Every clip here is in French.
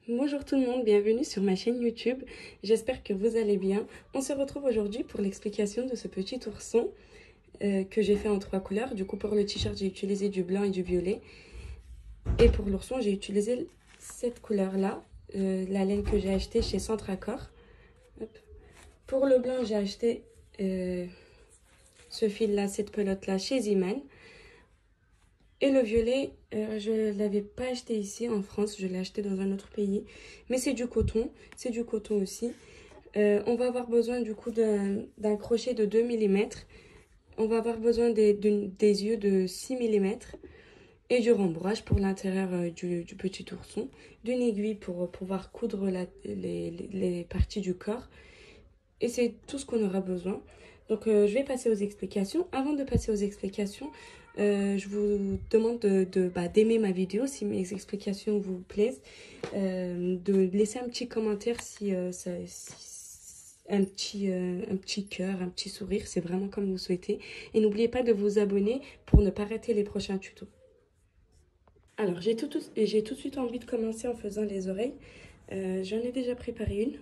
Bonjour tout le monde, bienvenue sur ma chaîne YouTube. J'espère que vous allez bien. On se retrouve aujourd'hui pour l'explication de ce petit ourson que j'ai fait en 3 couleurs. Du coup, pour le t-shirt, j'ai utilisé du blanc et du violet. Et pour l'ourson, j'ai utilisé cette couleur-là, la laine que j'ai achetée chez Centre Accord. Hop. Pour le blanc, j'ai acheté ce fil-là, cette pelote-là chez Ziman. Et le violet, je ne l'avais pas acheté ici en France, je l'ai acheté dans un autre pays. Mais c'est du coton aussi. On va avoir besoin du coup d'un crochet de 2 mm. On va avoir besoin des yeux de 6 mm et du rembourrage pour l'intérieur du petit ourson, d'une aiguille pour pouvoir coudre les parties du corps. Et c'est tout ce qu'on aura besoin. Donc je vais passer aux explications. Avant de passer aux explications, je vous demande d'aimer ma vidéo si mes explications vous plaisent, de laisser un petit commentaire si un petit cœur, un petit sourire, c'est vraiment comme vous souhaitez. Et n'oubliez pas de vous abonner pour ne pas rater les prochains tutos. Alors, j'ai tout de suite envie de commencer en faisant les oreilles. J'en ai déjà préparé une.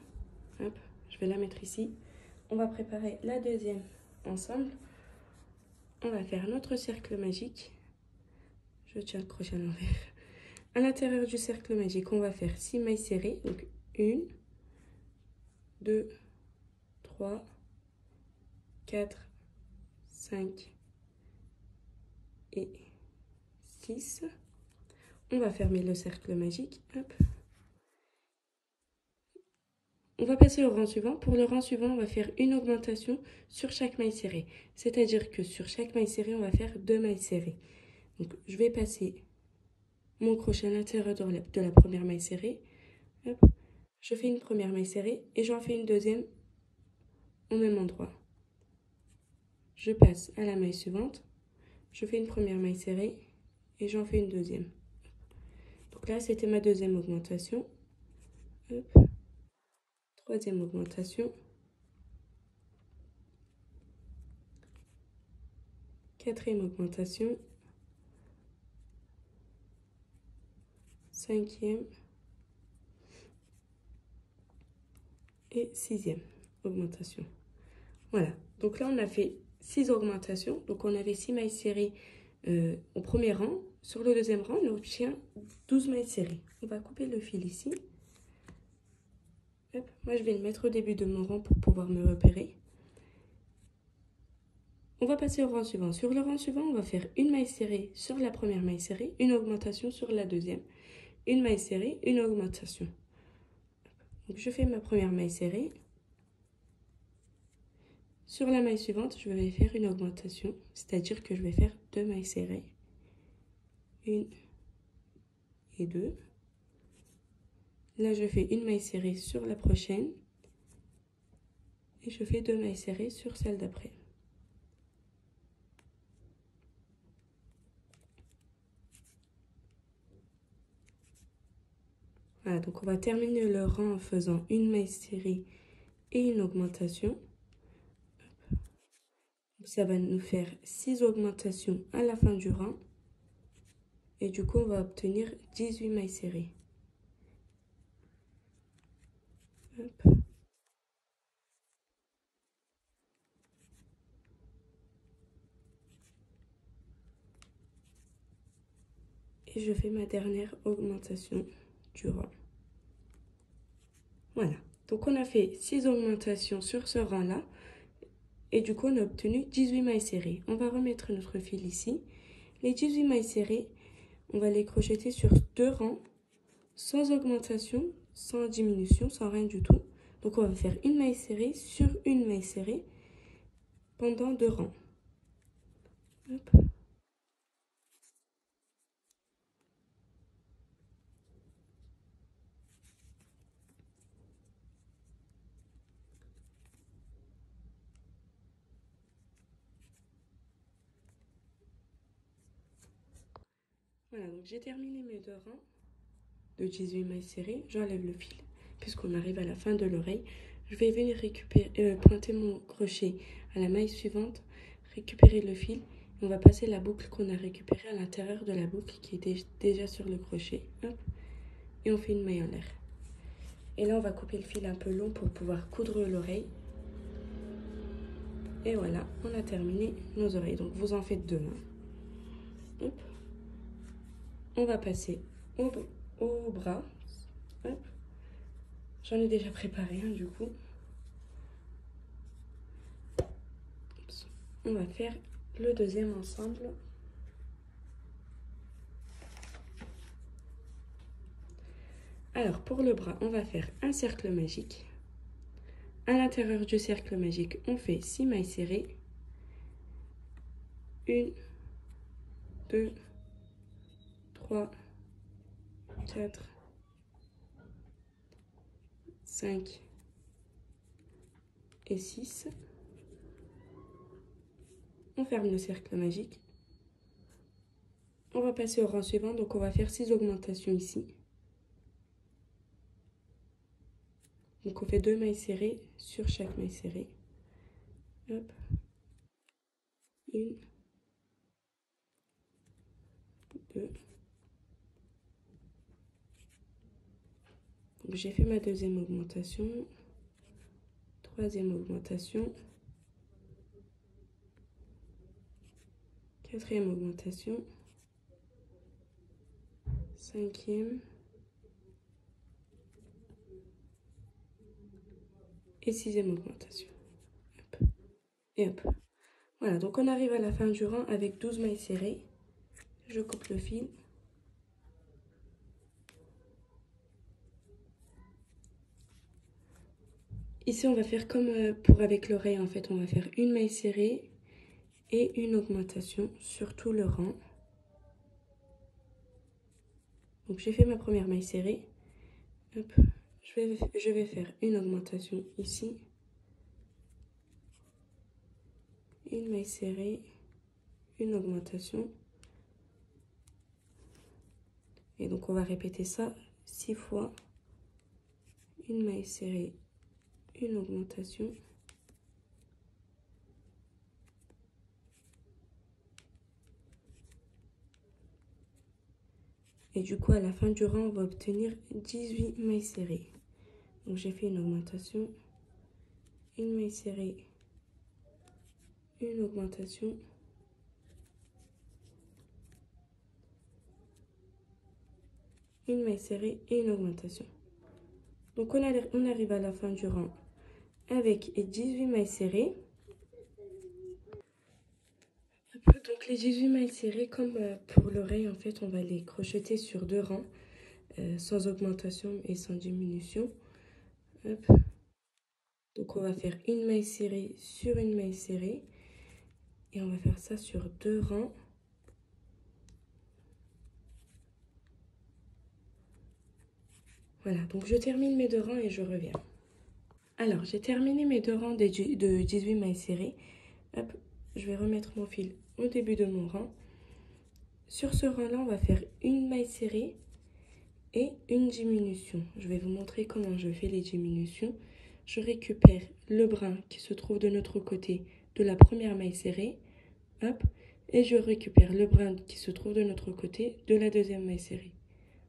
Hop, je vais la mettre ici. On va préparer la deuxième ensemble. On va faire notre cercle magique. Je tiens le crochet à l'envers. À l'intérieur du cercle magique, on va faire 6 mailles serrées. Donc 1, 2, 3, 4, 5 et 6. On va fermer le cercle magique. Hop. On va passer au rang suivant. Pour le rang suivant, on va faire une augmentation sur chaque maille serrée. C'est-à-dire que sur chaque maille serrée, on va faire 2 mailles serrées. Donc, je vais passer mon crochet à l'intérieur de la première maille serrée. Hop. Je fais une première maille serrée et j'en fais une deuxième au même endroit. Je passe à la maille suivante. Je fais une première maille serrée et j'en fais une deuxième. Donc là, c'était ma deuxième augmentation. Hop. Troisième augmentation. Quatrième augmentation. Cinquième. Et sixième augmentation. Voilà. Donc là, on a fait 6 augmentations. Donc on avait 6 mailles serrées au premier rang. Sur le deuxième rang, on obtient 12 mailles serrées. On va couper le fil ici. Hop. Moi, je vais le mettre au début de mon rang pour pouvoir me repérer. On va passer au rang suivant. Sur le rang suivant, on va faire une maille serrée sur la première maille serrée, une augmentation sur la deuxième, une maille serrée, une augmentation. Donc je fais ma première maille serrée. Sur la maille suivante, je vais faire une augmentation, c'est-à-dire que je vais faire 2 mailles serrées. 1 et 2. Là, je fais une maille serrée sur la prochaine. Et je fais 2 mailles serrées sur celle d'après. Voilà, donc on va terminer le rang en faisant une maille serrée et une augmentation. Ça va nous faire 6 augmentations à la fin du rang. Et du coup, on va obtenir 18 mailles serrées. Hop. Et je fais ma dernière augmentation du rang. Voilà. Donc, on a fait 6 augmentations sur ce rang-là. Et du coup, on a obtenu 18 mailles serrées. On va remettre notre fil ici. Les 18 mailles serrées, on va les crocheter sur 2 rangs, sans augmentation, sans diminution, sans rien du tout. Donc, on va faire une maille serrée sur une maille serrée pendant 2 rangs. Hop. Voilà, donc j'ai terminé mes 2 rangs de 18 mailles serrées. J'enlève le fil puisqu'on arrive à la fin de l'oreille. Je vais venir pointer mon crochet à la maille suivante, récupérer le fil. On va passer la boucle qu'on a récupérée à l'intérieur de la boucle qui était déjà sur le crochet. Hop. Et on fait une maille en l'air. Et là, on va couper le fil un peu long pour pouvoir coudre l'oreille. Et voilà, on a terminé nos oreilles. Donc, vous en faites deux. Hein. Hop. On va passer au bras. J'en ai déjà préparé un du coup. On va faire le deuxième ensemble. Alors, pour le bras, on va faire un cercle magique. À l'intérieur du cercle magique, on fait 6 mailles serrées. 1, 2, 3, 4, 5 et 6. On ferme le cercle magique. On va passer au rang suivant, donc on va faire 6 augmentations ici. Donc on fait 2 mailles serrées sur chaque maille serrée. Hop. 1, 2. Donc j'ai fait ma deuxième augmentation. Troisième augmentation. Quatrième augmentation. Cinquième. Et sixième augmentation. Hop. Et hop. Voilà, donc on arrive à la fin du rang avec 12 mailles serrées. Je coupe le fil. Ici, on va faire comme pour avec l'oreille, en fait. On va faire une maille serrée et une augmentation sur tout le rang. Donc, j'ai fait ma première maille serrée. Hop. Je vais faire une augmentation ici. Une maille serrée, une augmentation. Et donc, on va répéter ça 6 fois. Une maille serrée, une augmentation. Et du coup, à la fin du rang, on va obtenir 18 mailles serrées. Donc, j'ai fait une augmentation, une maille serrée, une augmentation, une maille serrée et une augmentation. Donc, on arrive à la fin du rang avec 18 mailles serrées. Donc, les 18 mailles serrées, comme pour l'oreille, en fait, on va les crocheter sur 2 rangs, sans augmentation et sans diminution. Hop. Donc, on va faire une maille serrée sur une maille serrée. Et on va faire ça sur 2 rangs. Voilà, donc je termine mes 2 rangs et je reviens. Alors, j'ai terminé mes 2 rangs de 18 mailles serrées. Hop, je vais remettre mon fil au début de mon rang. Sur ce rang-là, on va faire une maille serrée et une diminution. Je vais vous montrer comment je fais les diminutions. Je récupère le brin qui se trouve de notre côté de la première maille serrée. Hop, et je récupère le brin qui se trouve de notre côté de la deuxième maille serrée.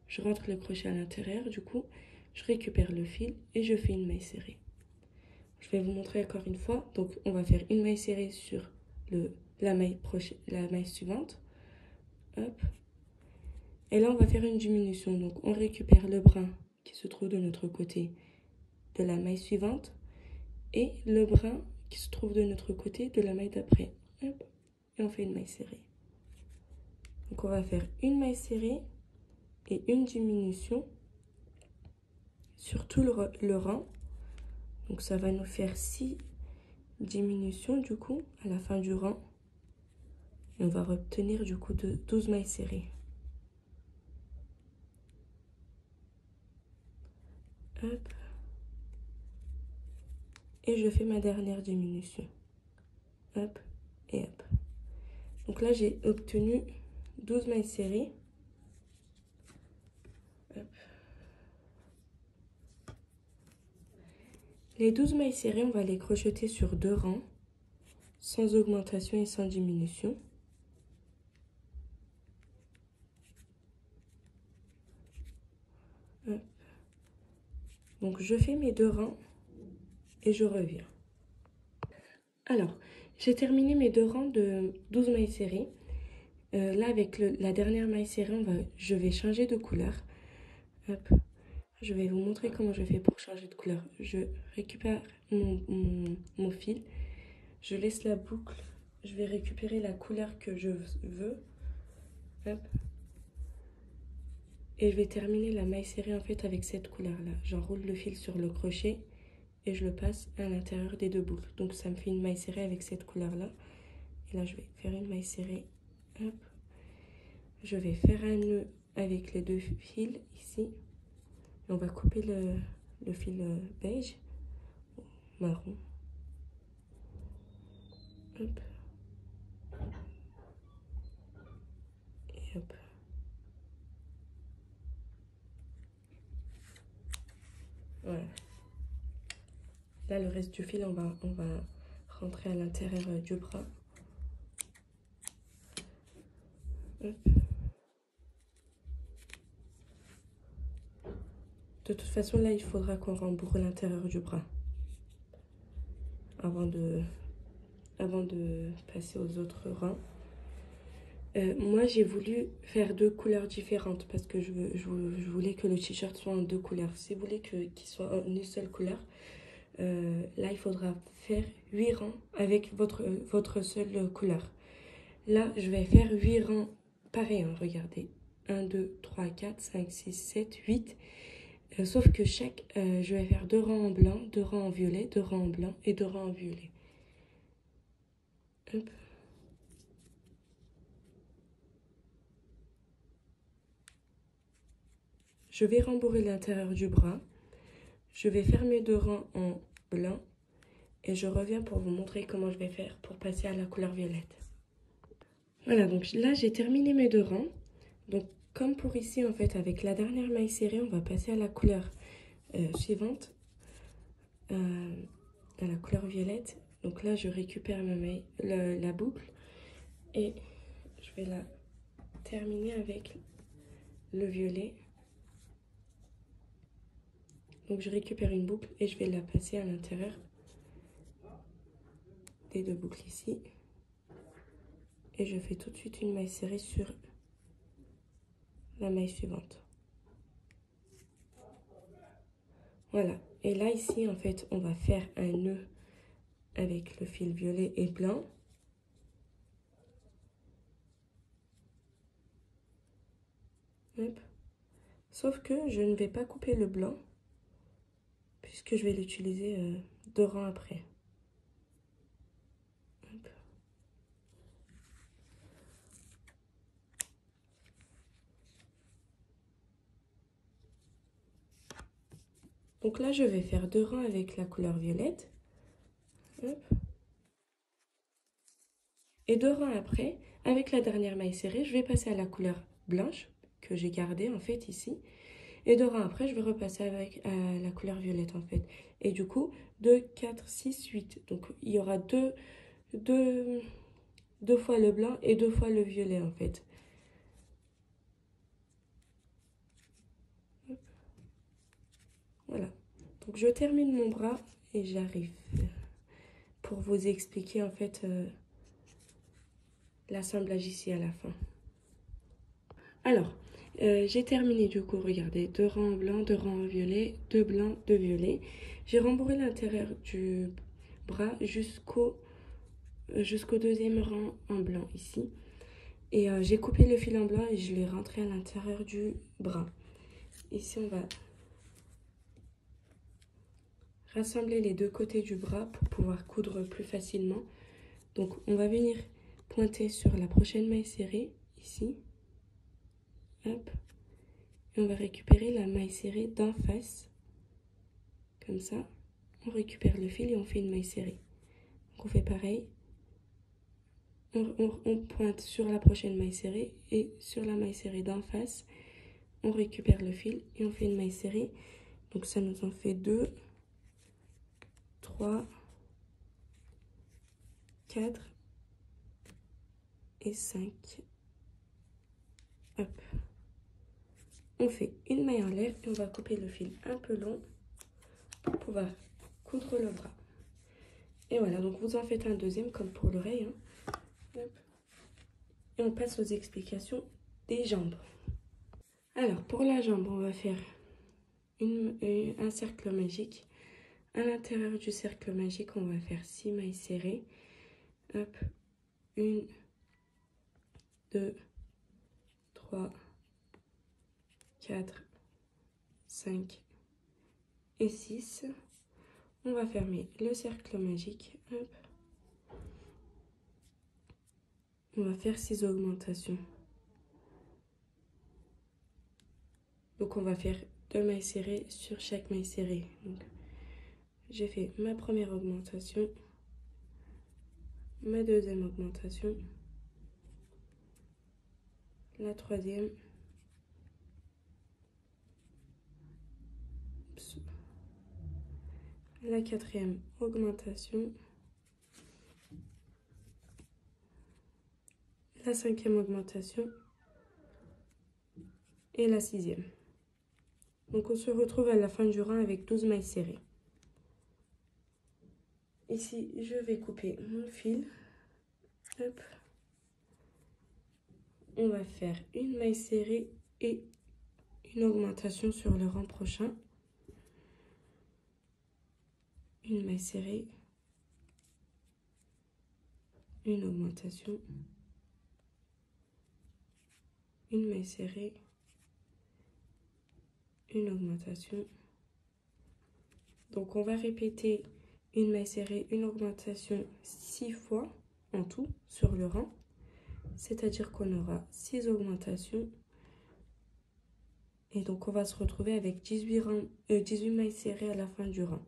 Je rentre le crochet à l'intérieur, du coup, je récupère le fil et je fais une maille serrée. Je vais vous montrer encore une fois. Donc, on va faire une maille serrée sur la maille suivante. Hop. Et là, on va faire une diminution. Donc, on récupère le brin qui se trouve de notre côté de la maille suivante et le brin qui se trouve de notre côté de la maille d'après. Hop. Et on fait une maille serrée. Donc, on va faire une maille serrée et une diminution sur tout le rang. Donc, ça va nous faire 6 diminutions, du coup, à la fin du rang. Et on va obtenir, du coup, 12 mailles serrées. Hop. Et je fais ma dernière diminution. Hop et hop. Donc là, j'ai obtenu 12 mailles serrées. Hop. Les 12 mailles serrées, on va les crocheter sur 2 rangs, sans augmentation et sans diminution. Hop. Donc je fais mes 2 rangs et je reviens. Alors, j'ai terminé mes 2 rangs de 12 mailles serrées. Là, avec la dernière maille serrée, je vais changer de couleur. Hop. Je vais vous montrer comment je fais pour changer de couleur. Je récupère mon fil, je laisse la boucle, je vais récupérer la couleur que je veux. Hop. Et je vais terminer la maille serrée en fait avec cette couleur-là. J'enroule le fil sur le crochet et je le passe à l'intérieur des 2 boucles. Donc ça me fait une maille serrée avec cette couleur-là. Et là, je vais faire une maille serrée. Hop. Je vais faire un nœud avec les 2 fils ici. On va couper le fil beige, marron. Hop. Et hop. Voilà. Là, le reste du fil, on va rentrer à l'intérieur du bras. Hop. De toute façon, là, il faudra qu'on rembourre l'intérieur du bras avant de passer aux autres rangs. Moi, j'ai voulu faire 2 couleurs différentes parce que je voulais que le t-shirt soit en 2 couleurs. Si vous voulez qu'il soit en une seule couleur, là, il faudra faire 8 rangs avec votre seule couleur. Là, je vais faire 8 rangs pareils, hein, regardez. 1, 2, 3, 4, 5, 6, 7, 8. Sauf que je vais faire 2 rangs en blanc, 2 rangs en violet, 2 rangs en blanc et 2 rangs en violet. Hop. Je vais rembourrer l'intérieur du bras. Je vais faire mes 2 rangs en blanc. Et je reviens pour vous montrer comment je vais faire pour passer à la couleur violette. Voilà, donc là, j'ai terminé mes 2 rangs. Donc, comme pour ici, en fait, avec la dernière maille serrée, on va passer à la couleur suivante. À la couleur violette. Donc là, je récupère la boucle. Et je vais la terminer avec le violet. Donc je récupère une boucle et je vais la passer à l'intérieur des 2 boucles ici. Et je fais tout de suite une maille serrée sur la maille suivante. Voilà. Et là, ici, en fait, on va faire un nœud avec le fil violet et blanc. Hop. Sauf que je ne vais pas couper le blanc puisque je vais l'utiliser 2 rangs après. Hop. Donc là, je vais faire 2 rangs avec la couleur violette. Hop. Et 2 rangs après, avec la dernière maille serrée, je vais passer à la couleur blanche que j'ai gardée en fait ici. Et 2 rangs après, je vais repasser avec la couleur violette en fait. Et du coup, 2, 4, 6, 8. Donc il y aura 2 fois le blanc et 2 fois le violet en fait. Voilà. Donc je termine mon bras et j'arrive pour vous expliquer en fait l'assemblage ici à la fin. Alors, j'ai terminé du coup, regardez, 2 rangs blancs, 2 rangs violets, 2 blancs, 2 violets. J'ai rembourré l'intérieur du bras jusqu'au 2e rang en blanc ici. Et j'ai coupé le fil en blanc et je l'ai rentré à l'intérieur du bras. Ici, on va rassembler les 2 côtés du bras pour pouvoir coudre plus facilement. Donc, on va venir pointer sur la prochaine maille serrée, ici. Hop. Et on va récupérer la maille serrée d'en face. Comme ça. On récupère le fil et on fait une maille serrée. Donc, on fait pareil. On pointe sur la prochaine maille serrée et sur la maille serrée d'en face, on récupère le fil et on fait une maille serrée. Donc ça nous en fait 2, 3, 4 et 5. Hop. On fait une maille en l'air et on va couper le fil un peu long pour pouvoir coudre le bras. Et voilà, donc vous en faites un deuxième comme pour l'oreille. Hein. Hop. Et on passe aux explications des jambes. Alors, pour la jambe, on va faire un cercle magique. À l'intérieur du cercle magique, on va faire 6 mailles serrées. Hop, 1, 2, 3, 4, 5 et 6. On va fermer le cercle magique. Hop. On va faire 6 augmentations. Donc on va faire 2 mailles serrées sur chaque maille serrée. J'ai fait ma première augmentation, ma deuxième augmentation, la troisième, la quatrième augmentation, la cinquième augmentation et la sixième. Donc on se retrouve à la fin du rang avec 12 mailles serrées. Ici, je vais couper mon fil. Hop. On va faire une maille serrée et une augmentation sur le rang prochain. Une maille serrée, une augmentation, une maille serrée, une augmentation. Donc on va répéter une maille serrée, une augmentation 6 fois en tout sur le rang. C'est-à-dire qu'on aura 6 augmentations. Et donc on va se retrouver avec 18 mailles serrées à la fin du rang.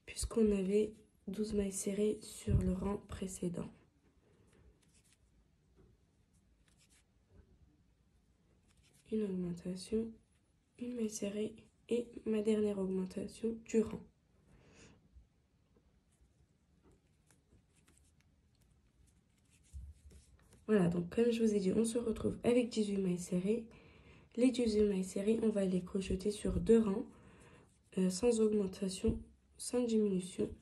Puisqu'on avait 12 mailles serrées sur le rang précédent. Une augmentation, une maille serrée et ma dernière augmentation du rang. Voilà, donc comme je vous ai dit, on se retrouve avec 18 mailles serrées. Les 18 mailles serrées, on va les crocheter sur 2 rangs, sans augmentation, sans diminution.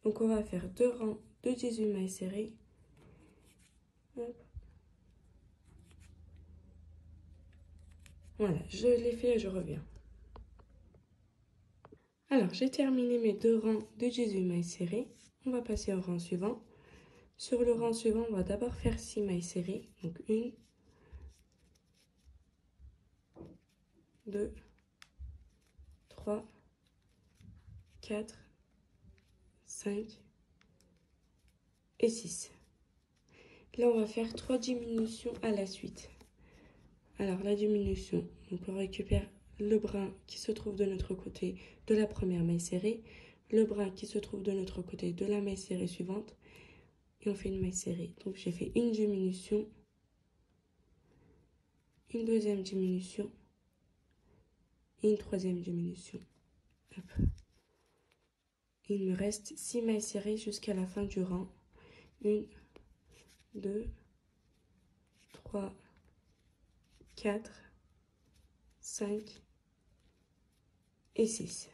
Donc on va faire 2 rangs de 18 mailles serrées. Hop. Voilà, je l'ai fait et je reviens. Alors, j'ai terminé mes 2 rangs de 18 mailles serrées. On va passer au rang suivant. Sur le rang suivant, on va d'abord faire 6 mailles serrées. Donc 1, 2, 3, 4, 5 et 6. Là, on va faire 3 diminutions à la suite. Alors, la diminution, donc on récupère le brin qui se trouve de notre côté de la première maille serrée, le brin qui se trouve de notre côté de la maille serrée suivante, et on fait une maille serrée. Donc, j'ai fait une diminution, une deuxième diminution et une troisième diminution. Hop. Il me reste 6 mailles serrées jusqu'à la fin du rang. 1, 2, 3, 4, 5 et 6.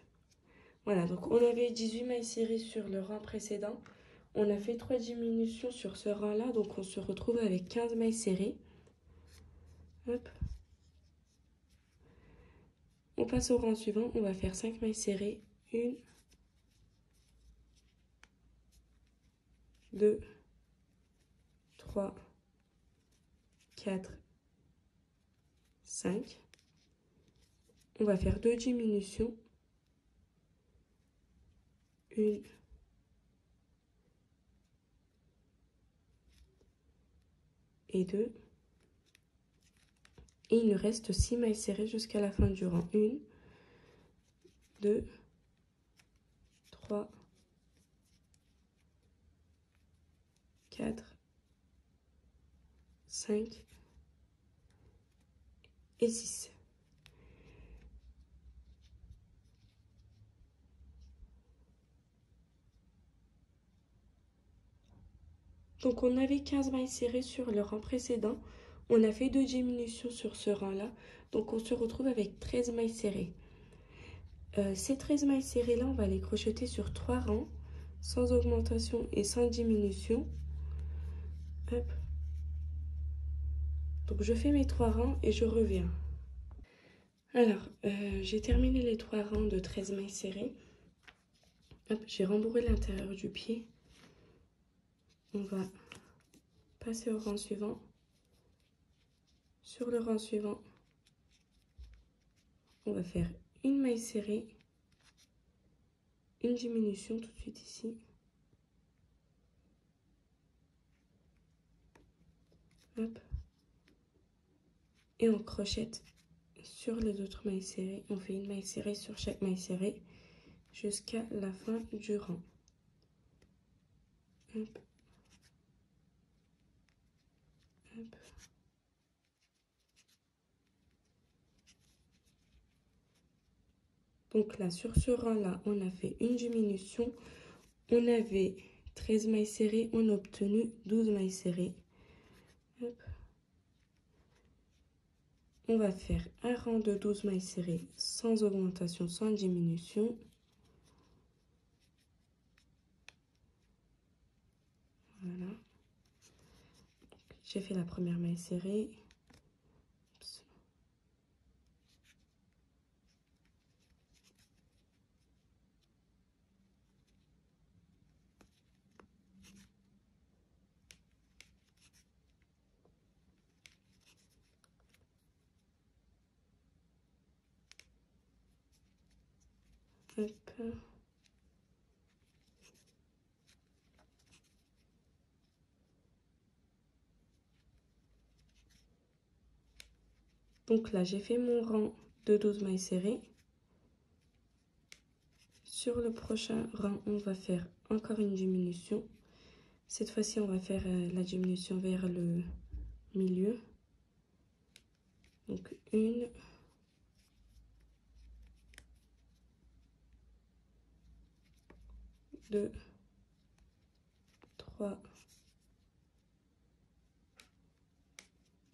Voilà, donc on avait 18 mailles serrées sur le rang précédent. On a fait 3 diminutions sur ce rang-là, donc on se retrouve avec 15 mailles serrées. Hop. On passe au rang suivant, on va faire 5 mailles serrées. 1, 2, 3, 4, 5. On va faire 2 diminutions. 1, et 2. Et il nous reste 6 mailles serrées jusqu'à la fin du rang. 1, 2, 3, 4, 5 et 6. Donc on avait 15 mailles serrées sur le rang précédent. On a fait 2 diminutions sur ce rang-là. Donc, on se retrouve avec 13 mailles serrées. Ces 13 mailles serrées-là, on va les crocheter sur 3 rangs, sans augmentation et sans diminution. Hop. Donc, je fais mes 3 rangs et je reviens. Alors, j'ai terminé les 3 rangs de 13 mailles serrées. Hop, j'ai rembourré l'intérieur du pied. On va passer au rang suivant. Sur le rang suivant, on va faire une maille serrée, une diminution tout de suite ici. Hop. Et on crochette sur les autres mailles serrées. On fait une maille serrée sur chaque maille serrée jusqu'à la fin du rang. Hop. Hop. Donc là, sur ce rang-là, on a fait une diminution. On avait 13 mailles serrées, on a obtenu 12 mailles serrées. Hop. On va faire un rang de 12 mailles serrées sans augmentation, sans diminution. Voilà. J'ai fait la première maille serrée. Oups. Hop. Donc là, j'ai fait mon rang de 12 mailles serrées. Sur le prochain rang, on va faire encore une diminution. Cette fois-ci, on va faire la diminution vers le milieu. Donc une, deux, trois,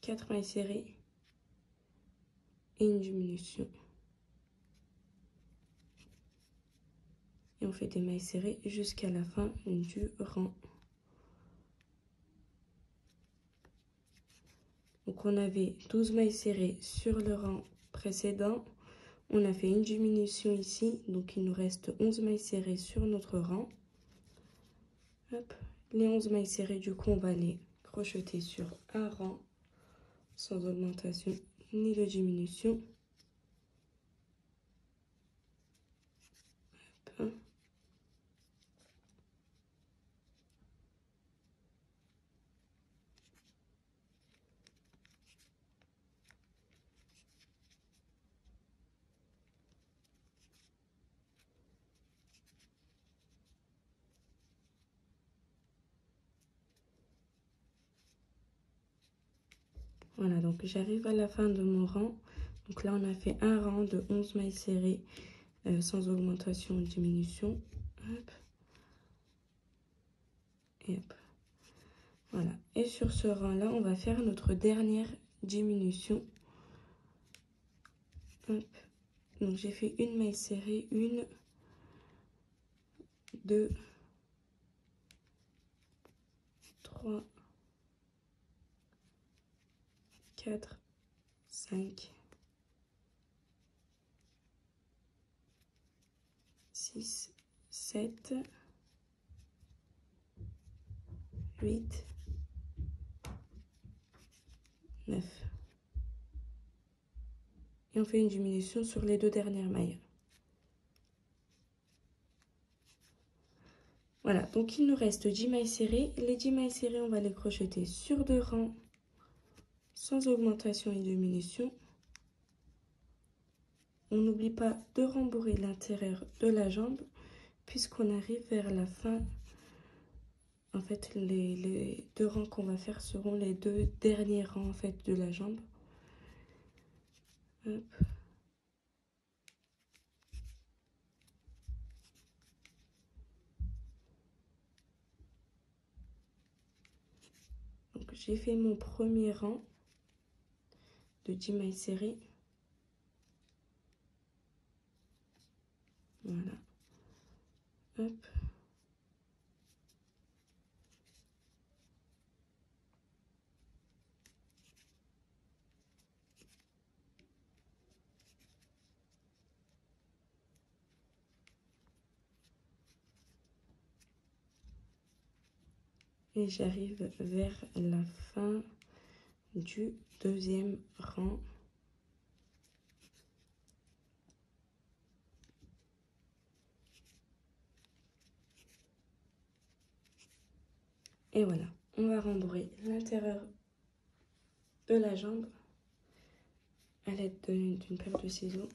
4 mailles serrées et une diminution. Et on fait des mailles serrées jusqu'à la fin du rang. Donc on avait 12 mailles serrées sur le rang précédent. On a fait une diminution ici, donc il nous reste 11 mailles serrées sur notre rang. Hop. Les 11 mailles serrées, du coup, on va les crocheter sur un rang sans augmentation ni de diminution. Hop. Voilà, donc j'arrive à la fin de mon rang. Donc là, on a fait un rang de 11 mailles serrées sans augmentation ou diminution. Hop. Et hop. Voilà. Et sur ce rang-là, on va faire notre dernière diminution. Hop. Donc j'ai fait une maille serrée, une, deux, trois, 4, 5, 6, 7, 8, 9. Et on fait une diminution sur les 2 dernières mailles. Voilà, donc il nous reste 10 mailles serrées. Les 10 mailles serrées, on va les crocheter sur 2 rangs sans augmentation et diminution. On n'oublie pas de rembourrer l'intérieur de la jambe puisqu'on arrive vers la fin. En fait, les 2 rangs qu'on va faire seront les 2 derniers rangs en fait, de la jambe. Hop. Donc j'ai fait mon premier rang. de 10 mailles serrées. Voilà. Hop. Et j'arrive vers la fin du deuxième rang. Et voilà, on va rembourrer l'intérieur de la jambe à l'aide d'une paire de ciseaux.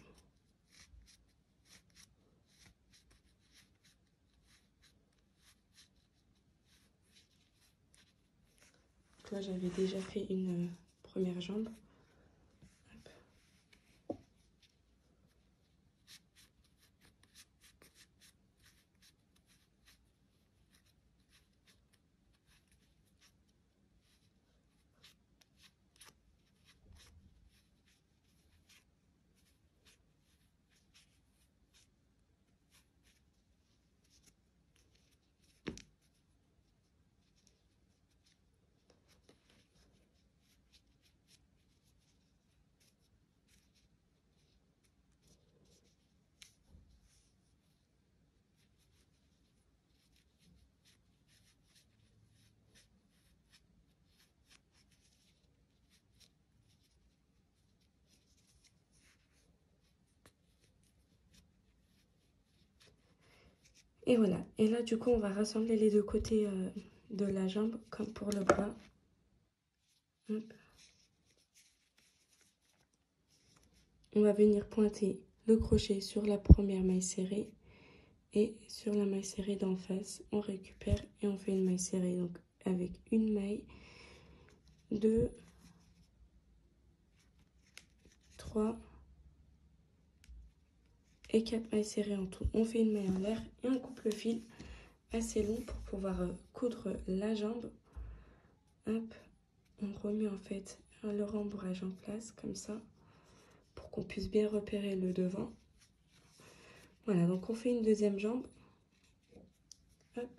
Donc là, j'avais déjà fait une première jambe. Hop. Et voilà. Et là, du coup, on va rassembler les deux côtés de la jambe, comme pour le bras. Hop. On va venir pointer le crochet sur la première maille serrée et sur la maille serrée d'en face. On récupère et on fait une maille serrée. Donc, avec une maille, 2, 3 et 4 mailles serrées en tout. On fait une maille en l'air et on coupe le fil assez long pour pouvoir coudre la jambe. Hop, on remet en fait le rembourrage en place comme ça pour qu'on puisse bien repérer le devant. Voilà, donc on fait une deuxième jambe. Hop.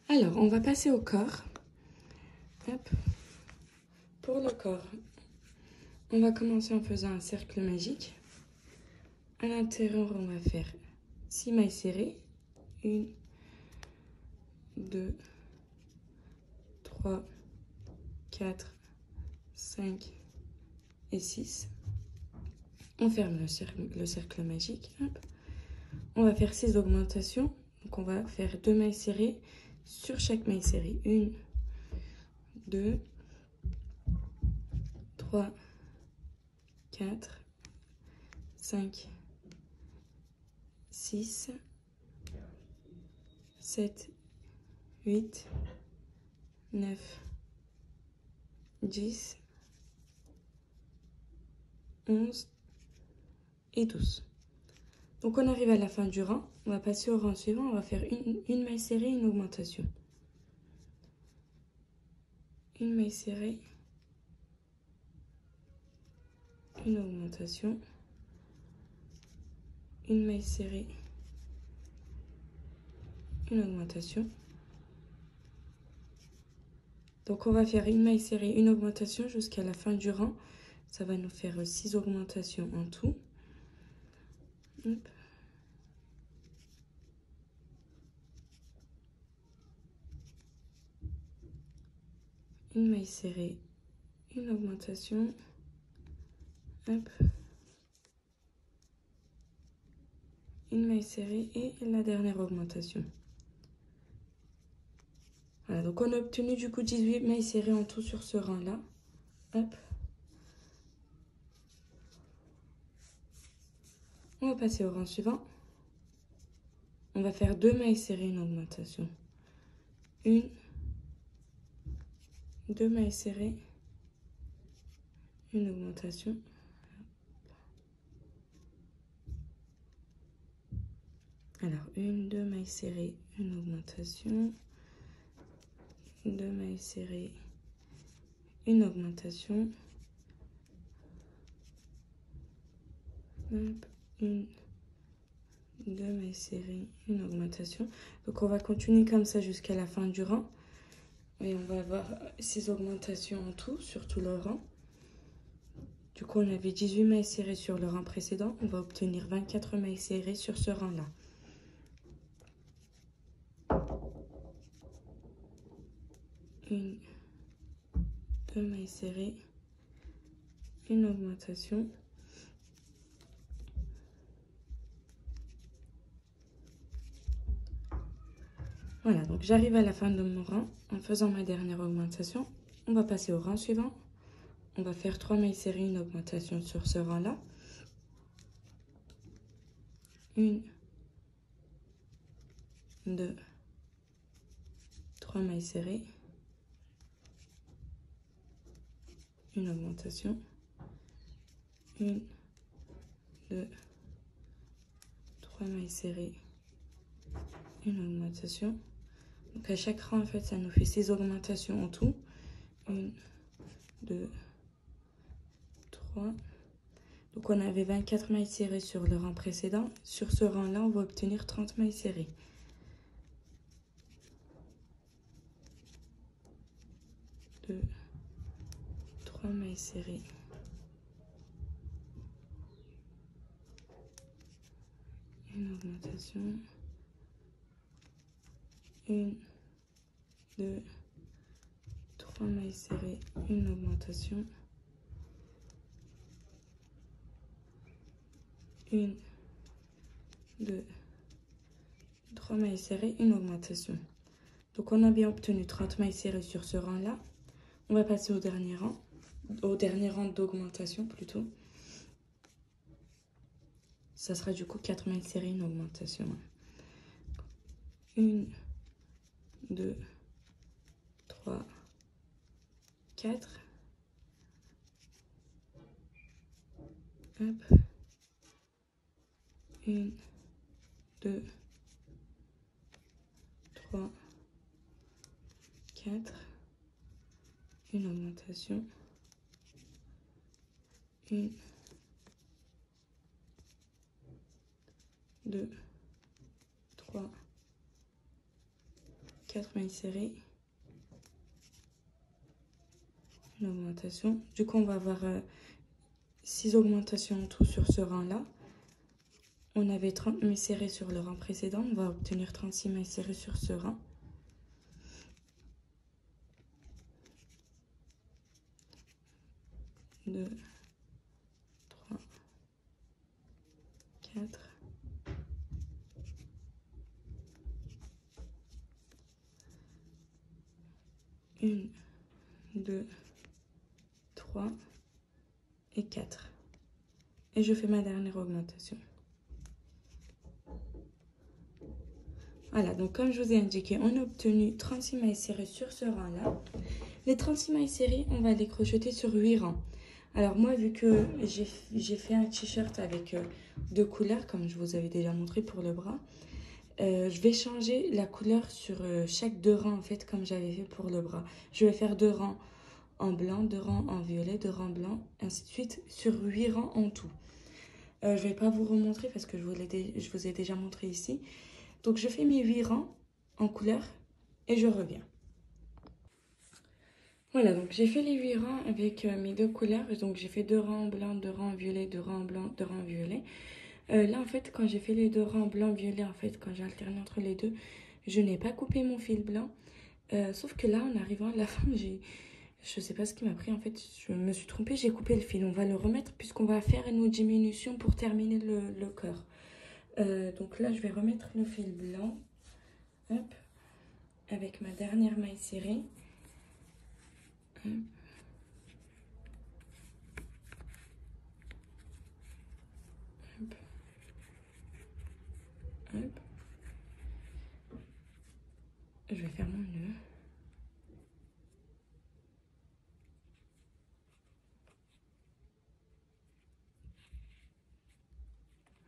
Alors, on va passer au corps. Hop. Pour le corps, on va commencer en faisant un cercle magique. À l'intérieur, on va faire 6 mailles serrées. 1, 2, 3, 4, 5 et 6. On ferme le cercle magique. Hop. On va faire 6 augmentations. Donc on va faire 2 mailles serrées sur chaque maille serrée. 1, 2, 3, 4, 5, 6, 7, 8, 9, 10, 11 et 12. Donc on arrive à la fin du rang, on va passer au rang suivant, on va faire une maille serrée, une augmentation. Une maille serrée, une augmentation, une maille serrée, une augmentation. Donc on va faire une maille serrée, une augmentation jusqu'à la fin du rang. Ça va nous faire 6 augmentations en tout. Hop. Une maille serrée, une augmentation. Hop. Une maille serrée et la dernière augmentation. Voilà, donc on a obtenu du coup 18 mailles serrées en tout sur ce rang-là. Hop. On va passer au rang suivant. On va faire 2 mailles serrées, une augmentation. 1, 2 mailles serrées, une augmentation. Alors, 1, 2 mailles serrées, une augmentation. 2 mailles serrées, une augmentation, hop, une, deux mailles serrées, une augmentation. Donc on va continuer comme ça jusqu'à la fin du rang. Et on va avoir 6 augmentations en tout, sur tout le rang. Du coup, on avait 18 mailles serrées sur le rang précédent. On va obtenir 24 mailles serrées sur ce rang-là. Une, deux mailles serrées, une augmentation. Voilà, donc j'arrive à la fin de mon rang. En faisant ma dernière augmentation, on va passer au rang suivant. On va faire 3 mailles serrées, une augmentation sur ce rang-là. Une, deux, 3 mailles serrées, une augmentation. Une, deux, 3 mailles serrées, une augmentation. Donc à chaque rang, en fait, ça nous fait 6 augmentations en tout. 1, 2, 3. Donc on avait 24 mailles serrées sur le rang précédent. Sur ce rang-là, on va obtenir 30 mailles serrées. 2, 3 mailles serrées. Une augmentation. 1, 2, 3 mailles serrées, une augmentation. 1, 2, 3 mailles serrées, une augmentation. Donc on a bien obtenu 30 mailles serrées sur ce rang-là. On va passer au dernier rang d'augmentation plutôt. Ça sera du coup 4 mailles serrées, une augmentation. 1, 2, 3, 4. Hop. 1, 2, 3, 4. Une augmentation. 1, 2, 3, 4 mailles serrées. Une augmentation. Du coup, on va avoir 6 augmentations en tout sur ce rang-là. On avait 30 mailles serrées sur le rang précédent. On va obtenir 36 mailles serrées sur ce rang. 2, 3, 4. 1, 2, 3 et 4. Et je fais ma dernière augmentation. Voilà, donc comme je vous ai indiqué, on a obtenu 36 mailles serrées sur ce rang-là. Les 36 mailles serrées, on va les crocheter sur 8 rangs. Alors moi, vu que j'ai fait un t-shirt avec 2 couleurs, comme je vous avais déjà montré pour le bras, je vais changer la couleur sur chaque 2 rangs, en fait, comme j'avais fait pour le bras. Je vais faire 2 rangs en blanc, 2 rangs en violet, 2 rangs blancs, ainsi de suite, sur 8 rangs en tout. Je ne vais pas vous remontrer parce que je vous ai déjà montré ici. Donc, je fais mes 8 rangs en couleur et je reviens. Voilà, donc j'ai fait les 8 rangs avec mes 2 couleurs. Donc, j'ai fait 2 rangs blancs, 2 rangs violets, 2 rangs blancs, 2 rangs violets. Là, en fait, quand j'ai fait les 2 rangs blanc-violet, en fait, quand j'ai alterné entre les deux, je n'ai pas coupé mon fil blanc. Sauf que là, en arrivant à la fin, je sais pas ce qui m'a pris. En fait, je me suis trompée, j'ai coupé le fil. On va le remettre puisqu'on va faire nos diminutions pour terminer le corps. Donc là, je vais remettre le fil blanc. Hop. Avec ma dernière maille serrée. Hop. Hop. Hop. Je vais faire mon nœud.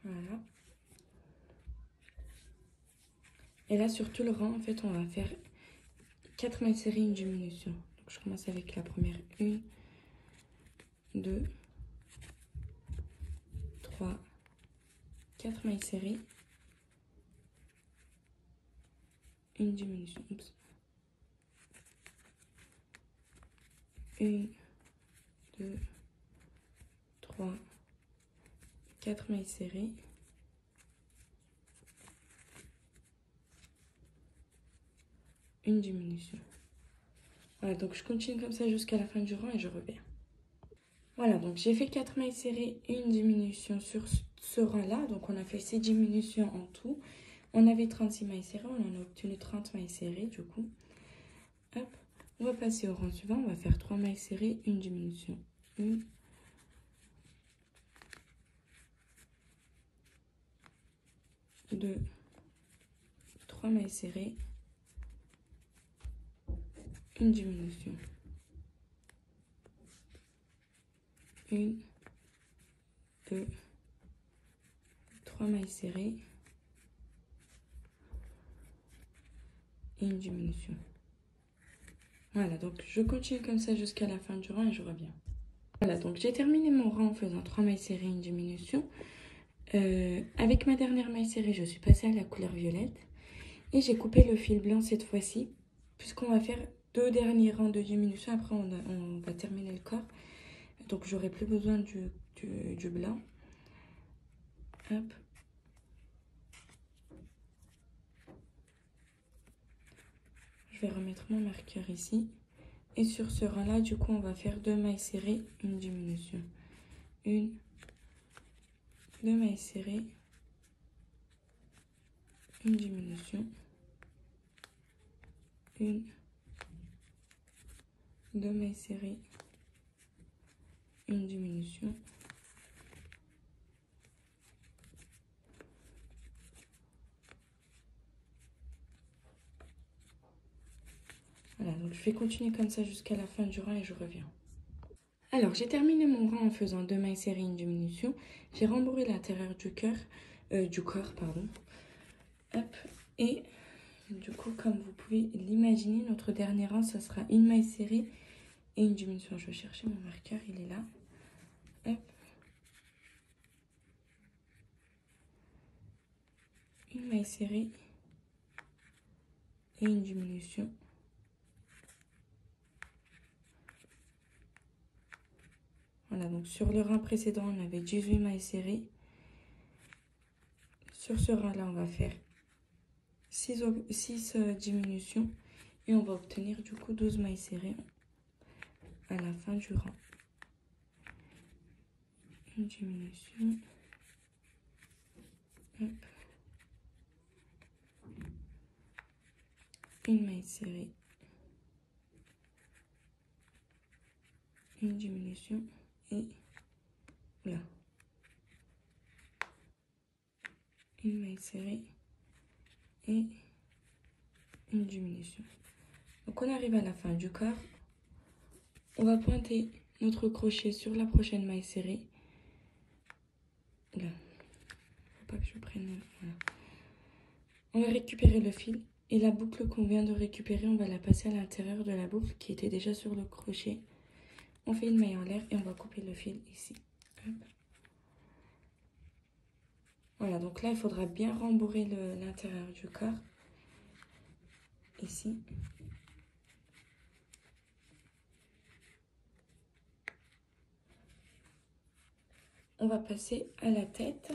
Voilà. Et là, sur tout le rang, en fait, on va faire 4 mailles serrées, une diminution. Donc je commence avec la première. 1, 2, 3, 4 mailles serrées. Une diminution. Oups. 1, 2, 3, 4 mailles serrées. Une diminution. Voilà, donc je continue comme ça jusqu'à la fin du rang et je reviens. Voilà, donc j'ai fait 4 mailles serrées et une diminution sur ce rang-là. Donc on a fait 6 diminutions en tout. On avait 36 mailles serrées, on en a obtenu 30 mailles serrées du coup. Hop, on va passer au rang suivant, on va faire 3 mailles serrées, une diminution. 1, 2, 3 mailles serrées, une diminution. 1, 2, 3 mailles serrées et une diminution. Voilà, donc je continue comme ça jusqu'à la fin du rang et je reviens. Voilà, donc j'ai terminé mon rang en faisant 3 mailles serrées et une diminution. Avec ma dernière maille serrée, je suis passée à la couleur violette. Et j'ai coupé le fil blanc cette fois-ci, puisqu'on va faire 2 derniers rangs de diminution. Après, on va terminer le corps. Donc, j'aurai plus besoin du blanc. Hop. Je vais remettre mon marqueur ici. Et sur ce rang-là, du coup, on va faire 2 mailles serrées, une diminution. 1, 2 mailles serrées, une diminution. 1, 2 mailles serrées, une diminution. Voilà, donc je vais continuer comme ça jusqu'à la fin du rang et je reviens. Alors, j'ai terminé mon rang en faisant 2 mailles serrées, une diminution. J'ai rembourré l'intérieur du corps, pardon. Hop, et du coup, comme vous pouvez l'imaginer, notre dernier rang, ça sera une maille serrée et une diminution. Je vais chercher mon marqueur, il est là. Hop. Une maille serrée et une diminution. Voilà, donc sur le rang précédent, on avait 18 mailles serrées. Sur ce rang-là, on va faire 6 diminutions et on va obtenir du coup 12 mailles serrées à la fin du rang. Une diminution. Hop. Une maille serrée, une diminution et là. Une maille serrée et une diminution. Donc on arrive à la fin du corps. On va pointer notre crochet sur la prochaine maille serrée. Là. Faut pas que je prenne. Voilà. On va récupérer le fil et la boucle qu'on vient de récupérer, on va la passer à l'intérieur de la boucle qui était déjà sur le crochet. On fait une maille en l'air et on va couper le fil ici. Hop. Voilà, donc là, il faudra bien rembourrer l'intérieur du corps. Ici. On va passer à la tête.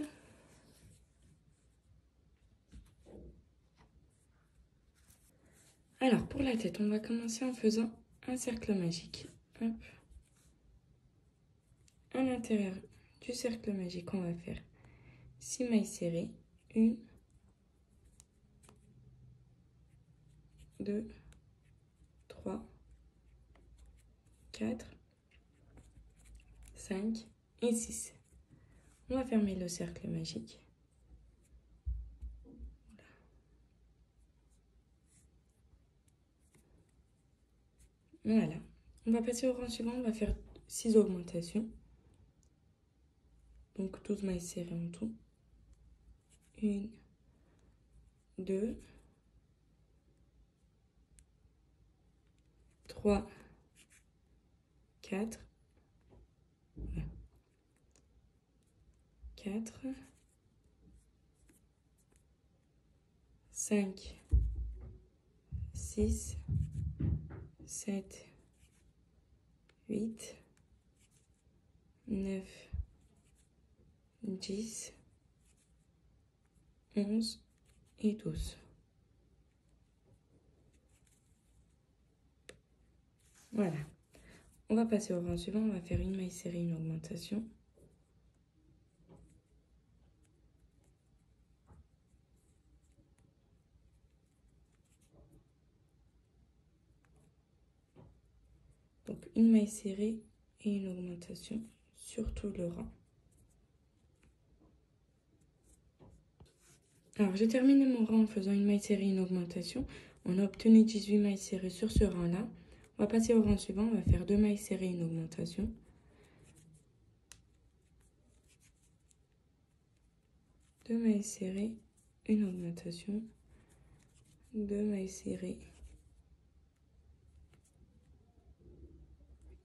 Alors, pour la tête, on va commencer en faisant un cercle magique. Hop. À l'intérieur du cercle magique, on va faire 6 mailles serrées. 1, 2, 3, 4, 5 et 6. On va fermer le cercle magique. Voilà. On va passer au rang suivant, on va faire 6 augmentations. Donc 12 mailles serrées en tout. 1, 2, 3, 4, 4, 5, 6, 7, 8, 9, 10, 11 et 12. Voilà. On va passer au rang suivant. On va faire une maille serrée, une augmentation. Donc une maille serrée et une augmentation sur tout le rang. Alors j'ai terminé mon rang en faisant une maille serrée et une augmentation. On a obtenu 18 mailles serrées sur ce rang-là. On va passer au rang suivant. On va faire 2 mailles serrées et une augmentation. 2 mailles serrées, une augmentation. 2 mailles serrées,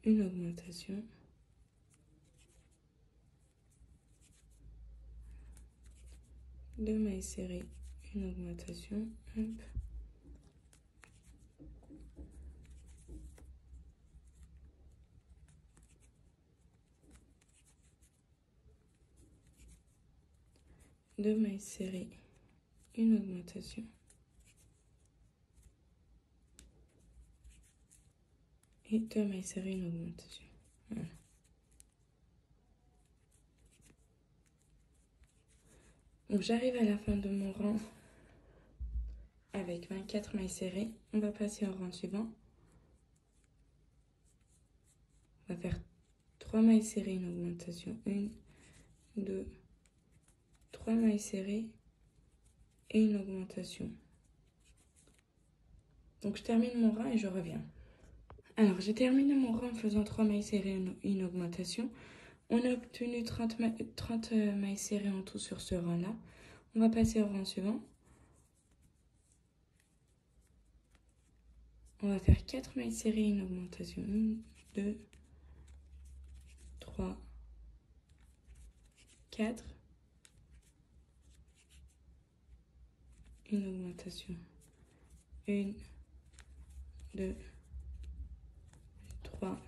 une augmentation. 2 mailles serrées, une augmentation. Hop. Deux mailles serrées, une augmentation. Et 2 mailles serrées, une augmentation. Voilà. Donc j'arrive à la fin de mon rang avec 24 mailles serrées. On va passer au rang suivant. On va faire 3 mailles serrées, une augmentation. 1, 2, 3 mailles serrées et une augmentation. Donc je termine mon rang et je reviens. Alors j'ai terminé mon rang en faisant 3 mailles serrées et une augmentation. On a obtenu 30 mailles serrées en tout sur ce rang-là. On va passer au rang suivant. On va faire 4 mailles serrées et une augmentation. 1, 2, 3, 4. Une augmentation. 1, 2, 3,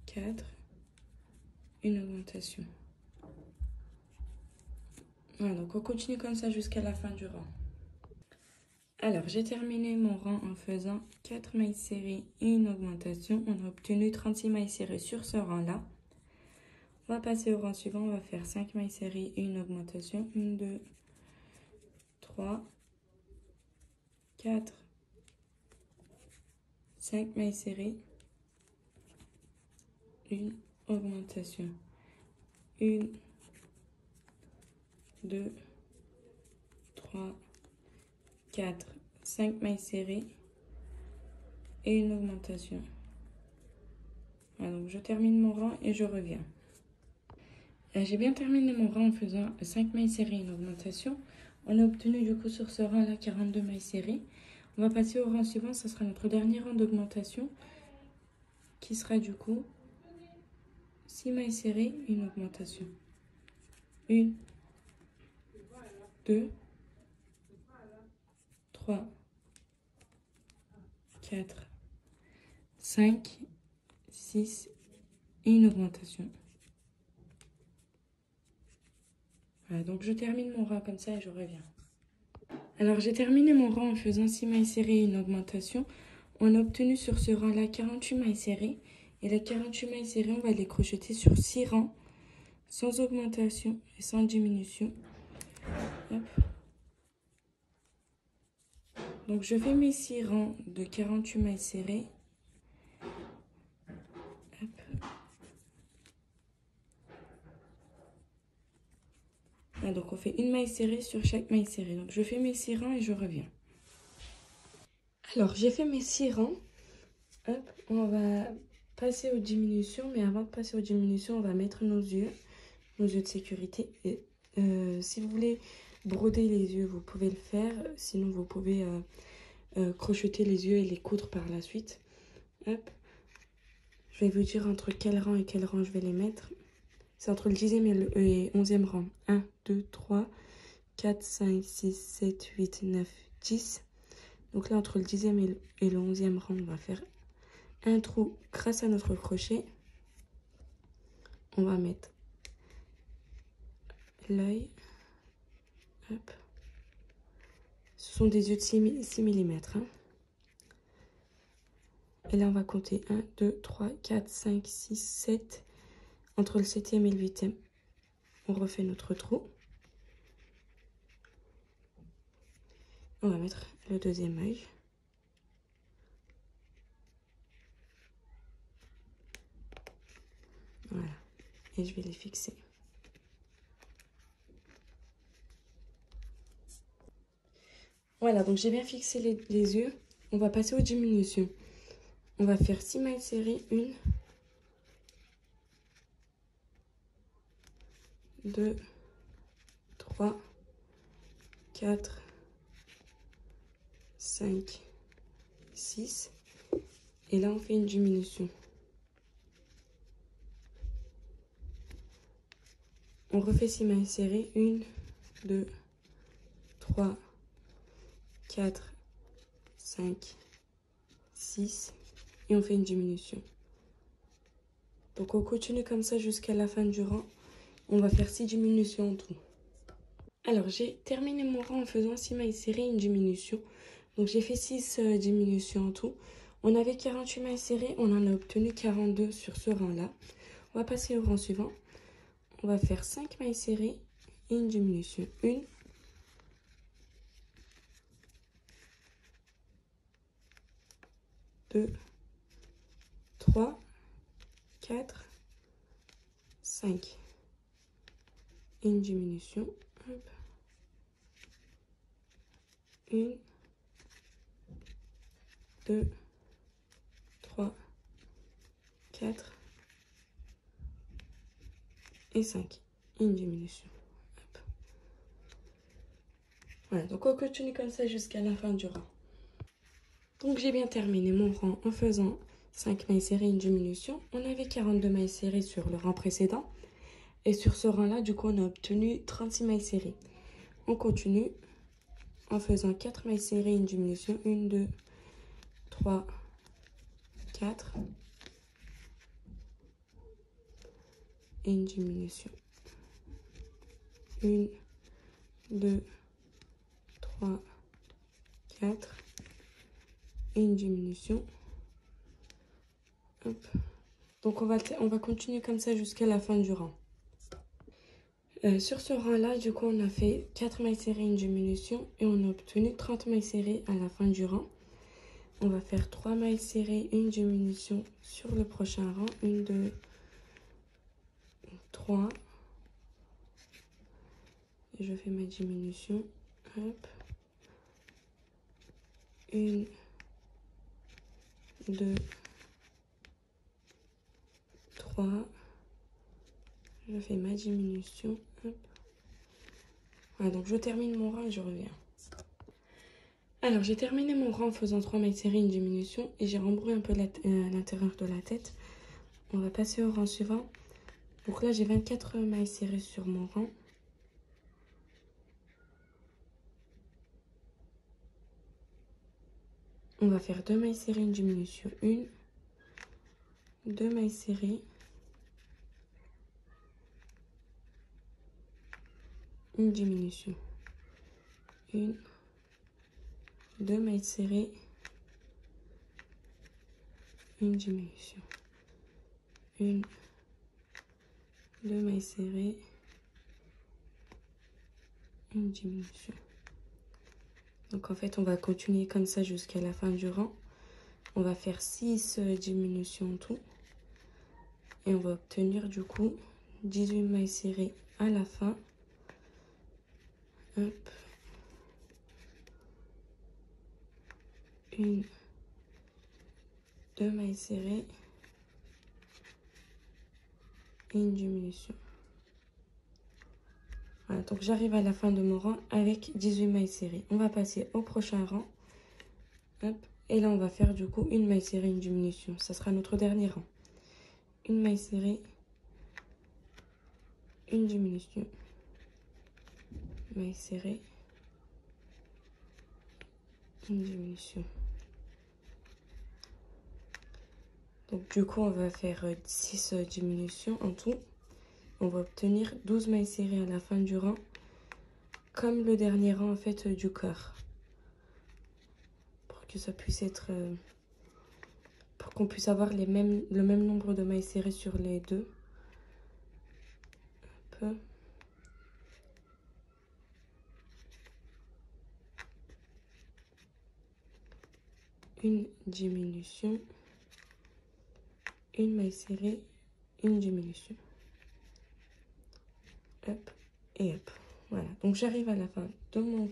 4. Une augmentation. Voilà, donc on continue comme ça jusqu'à la fin du rang. Alors, j'ai terminé mon rang en faisant 4 mailles serrées et une augmentation. On a obtenu 36 mailles serrées sur ce rang-là. On va passer au rang suivant. On va faire 5 mailles serrées et une augmentation. 1, 2, 3, 4, 5 mailles serrées, une augmentation. 1, 2, 3, 4, 5 mailles serrées et une augmentation. Voilà, donc je termine mon rang et je reviens. J'ai bien terminé mon rang en faisant 5 mailles serrées et une augmentation. On a obtenu du coup sur ce rang-là 42 mailles serrées. On va passer au rang suivant, ce sera notre dernier rang d'augmentation qui sera du coup 6 mailles serrées et une augmentation. 1, 2, 3, 4, 5, 6 et une augmentation. Voilà, donc je termine mon rang comme ça et je reviens. Alors j'ai terminé mon rang en faisant 6 mailles serrées et une augmentation. On a obtenu sur ce rang-là 48 mailles serrées. Et les 48 mailles serrées, on va les crocheter sur 6 rangs, sans augmentation et sans diminution. Hop. Donc je fais mes 6 rangs de 48 mailles serrées. Hop. Ah, donc on fait une maille serrée sur chaque maille serrée. Donc je fais mes 6 rangs et je reviens. Alors j'ai fait mes 6 rangs. Hop, on va passer aux diminutions, mais avant de passer aux diminutions, on va mettre nos yeux de sécurité. Et, si vous voulez broder les yeux, vous pouvez le faire. Sinon, vous pouvez crocheter les yeux et les coudre par la suite. Hop. vais vous dire entre quel rang et quel rang je vais les mettre. C'est entre le 10e et 11e rang. 1, 2, 3, 4, 5, 6, 7, 8, 9, 10. Donc là, entre le 10e et le 11e rang, on va faire un trou grâce à notre crochet. On va mettre l'œil. Hop. Ce sont des yeux de 6 mm. Hein. Et là, on va compter 1, 2, 3, 4, 5, 6, 7. Entre le 7e et le 8e, on refait notre trou. On va mettre le deuxième œil. Voilà. Et je vais les fixer. Voilà, donc j'ai bien fixé les yeux. On va passer aux diminutions. On va faire 6 mailles serrées. 1, 2, 3, 4, 5, 6. Et là, on fait une diminution. On refait 6 mailles serrées. 1, 2, 3, 4, 5, 6. Et on fait une diminution. Donc on continue comme ça jusqu'à la fin du rang. On va faire 6 diminutions en tout. Alors j'ai terminé mon rang en faisant 6 mailles serrées et une diminution. Donc j'ai fait 6 diminutions en tout. On avait 48 mailles serrées, on en a obtenu 42 sur ce rang-là. On va passer au rang suivant. On va faire 5 mailles serrées et une diminution. 1, 2, 3, 4, 5. Et une diminution. Hop. 1, 2, 3, 4 et 5. Une diminution. Hop. Voilà, donc on continue comme ça jusqu'à la fin du rang. Donc j'ai bien terminé mon rang en faisant 5 mailles serrées et une diminution. On avait 42 mailles serrées sur le rang précédent. Et sur ce rang-là, du coup, on a obtenu 36 mailles serrées. On continue en faisant 4 mailles serrées et une diminution. 1, 2, 3, 4. Et une diminution. 1, 2, 3, 4. Et une diminution. Hop. Donc on va continuer comme ça jusqu'à la fin du rang. Sur ce rang-là, du coup, on a fait 4 mailles serrées, une diminution et on a obtenu 30 mailles serrées à la fin du rang. On va faire 3 mailles serrées, une diminution sur le prochain rang. 1, 2, 3. Et je fais ma diminution. Hop. 1, 2, 3. Je fais ma diminution. Hop. Voilà, donc je termine mon rang et je reviens. Alors, j'ai terminé mon rang en faisant 3 mailles serrées, une diminution. Et j'ai rembourré un peu l'intérieur de la tête. On va passer au rang suivant. Donc là, j'ai 24 mailles serrées sur mon rang. On va faire 2 mailles serrées, une diminution. 1, 2 mailles serrées. Une diminution. 1, 2 mailles serrées. Une diminution. 1, 2 mailles serrées. Une diminution. Donc en fait, on va continuer comme ça jusqu'à la fin du rang. On va faire 6 diminutions en tout. Et on va obtenir du coup 18 mailles serrées à la fin. Hop. 1, 2 mailles serrées. Et une diminution. Voilà, donc j'arrive à la fin de mon rang avec 18 mailles serrées. On va passer au prochain rang. Hop. Et là, on va faire du coup une maille serrée, une diminution. Ça sera notre dernier rang. une maille serrée, une diminution, maille serrée, une diminution. Donc du coup, on va faire 6 diminutions en tout. On va obtenir 12 mailles serrées à la fin du rang, comme le dernier rang en fait du corps. Pour que ça puisse être... pour qu'on puisse avoir le même nombre de mailles serrées sur les deux. Hop. Une diminution, une maille serrée, une diminution. Hop et hop. Voilà, donc j'arrive à la fin de mon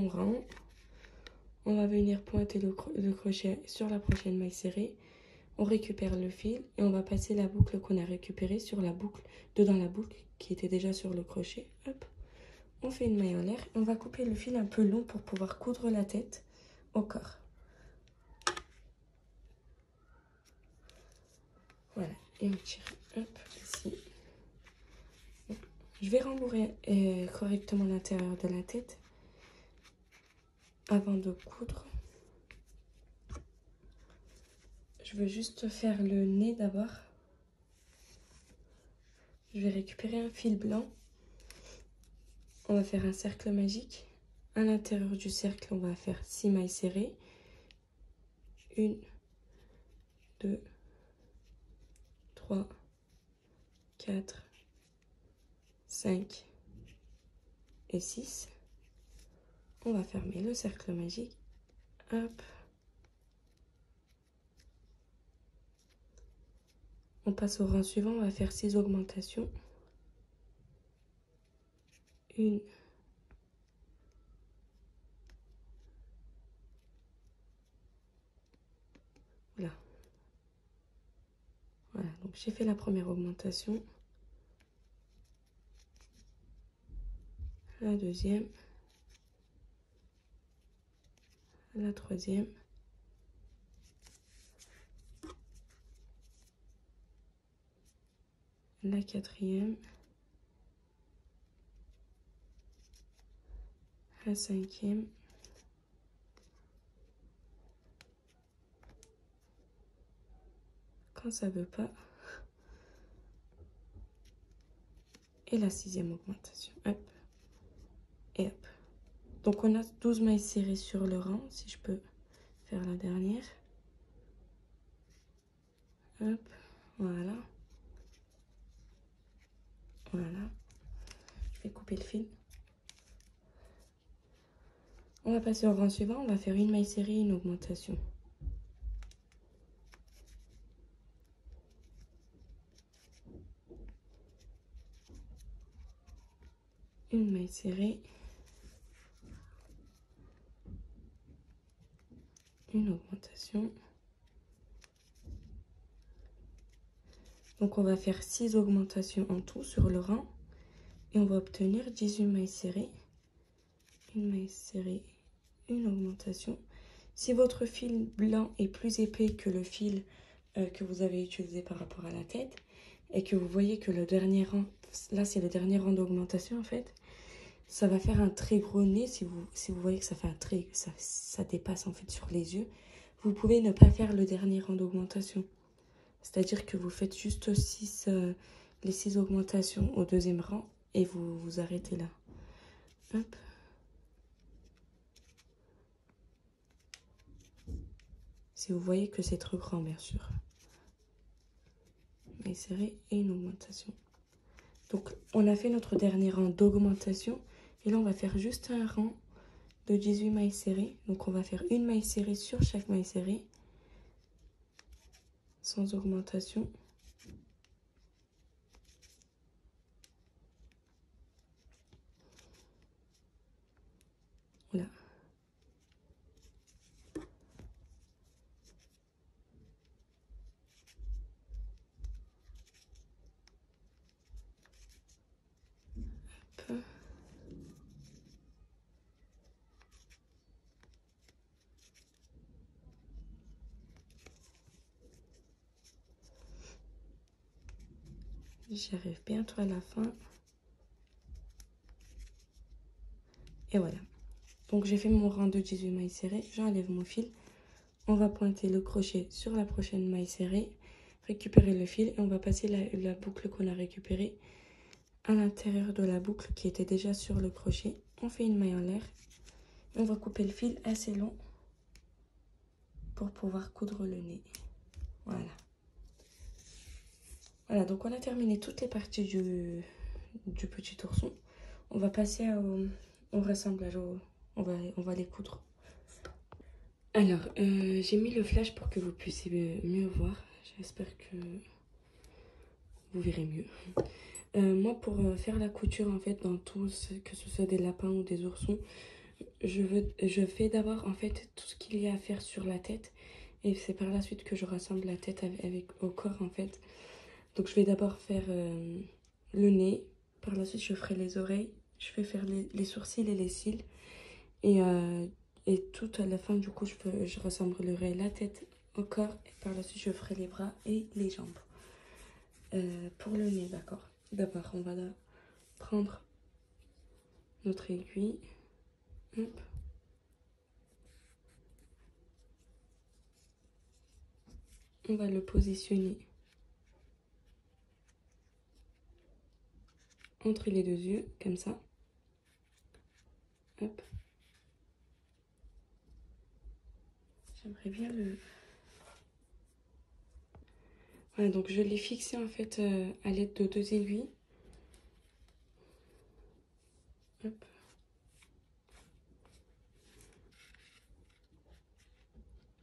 rang. On va venir pointer le crochet sur la prochaine maille serrée. On récupère le fil et on va passer la boucle qu'on a récupérée sur la boucle, dedans la boucle qui était déjà sur le crochet. Hop. On fait une maille en l'air et on va couper le fil un peu long pour pouvoir coudre la tête au corps. Voilà, et on tire, hop, ici. Je vais rembourrer correctement l'intérieur de la tête avant de coudre. Je veux juste faire le nez d'abord. Je vais récupérer un fil blanc. On va faire un cercle magique. À l'intérieur du cercle, on va faire 6 mailles serrées. 1, 2, 3, 4, 5 et 6. On va fermer le cercle magique. Hop. On passe au rang suivant, on va faire 6 augmentations. 1, 2, voilà, donc j'ai fait la première augmentation, la deuxième, la troisième, la quatrième, la cinquième, quand ça veut pas, et la sixième augmentation, hop, et hop. Donc on a 12 mailles serrées sur le rang, si je peux faire la dernière. Hop, voilà. Voilà. Je vais couper le fil. On va passer au rang suivant, on va faire une maille serrée et une augmentation. Une maille serrée. Une augmentation. Donc on va faire 6 augmentations en tout sur le rang. Et on va obtenir 18 mailles serrées. Une maille serrée, une augmentation. Si votre fil blanc est plus épais que le fil que vous avez utilisé par rapport à la tête, et que vous voyez que le dernier rang, là c'est le dernier rang d'augmentation en fait, ça va faire un très gros nez. Si vous voyez que ça fait un trait, ça dépasse en fait sur les yeux, vous pouvez ne pas faire le dernier rang d'augmentation. C'est-à-dire que vous faites juste les 6 augmentations au deuxième rang et vous vous arrêtez là. Hop. Si vous voyez que c'est trop grand, bien sûr. Maille serrée et une augmentation. Donc, on a fait notre dernier rang d'augmentation. Et là, on va faire juste un rang de 18 mailles serrées. Donc, on va faire une maille serrée sur chaque maille serrée. Sans augmentation. Voilà. Hop. J'arrive bientôt à la fin. Et voilà. Donc j'ai fait mon rang de 18 mailles serrées. J'enlève mon fil. On va pointer le crochet sur la prochaine maille serrée. Récupérer le fil et on va passer la boucle qu'on a récupérée à l'intérieur de la boucle qui était déjà sur le crochet. On fait une maille en l'air. On va couper le fil assez long pour pouvoir coudre le nez. Voilà. Voilà, donc on a terminé toutes les parties du petit ourson. On va passer au rassemblage. On va les coudre. Alors, j'ai mis le flash pour que vous puissiez mieux voir. J'espère que vous verrez mieux. Moi, pour faire la couture, en fait, dans tout, que ce soit des lapins ou des oursons, je fais d'abord, en fait, tout ce qu'il y a à faire sur la tête. Et c'est par la suite que je rassemble la tête au corps, en fait. Donc, je vais d'abord faire le nez. Par la suite, je ferai les oreilles. Je vais faire les sourcils et les cils. Et tout à la fin, du coup, je rassemblerai la tête au corps. Et par la suite, je ferai les bras et les jambes. Pour le nez, d'accord. D'abord, on va prendre notre aiguille. Hop. On va le positionner entre les deux yeux, comme ça. Hop. J'aimerais bien le... Voilà, donc je l'ai fixé en fait à l'aide de 2 aiguilles. Hop.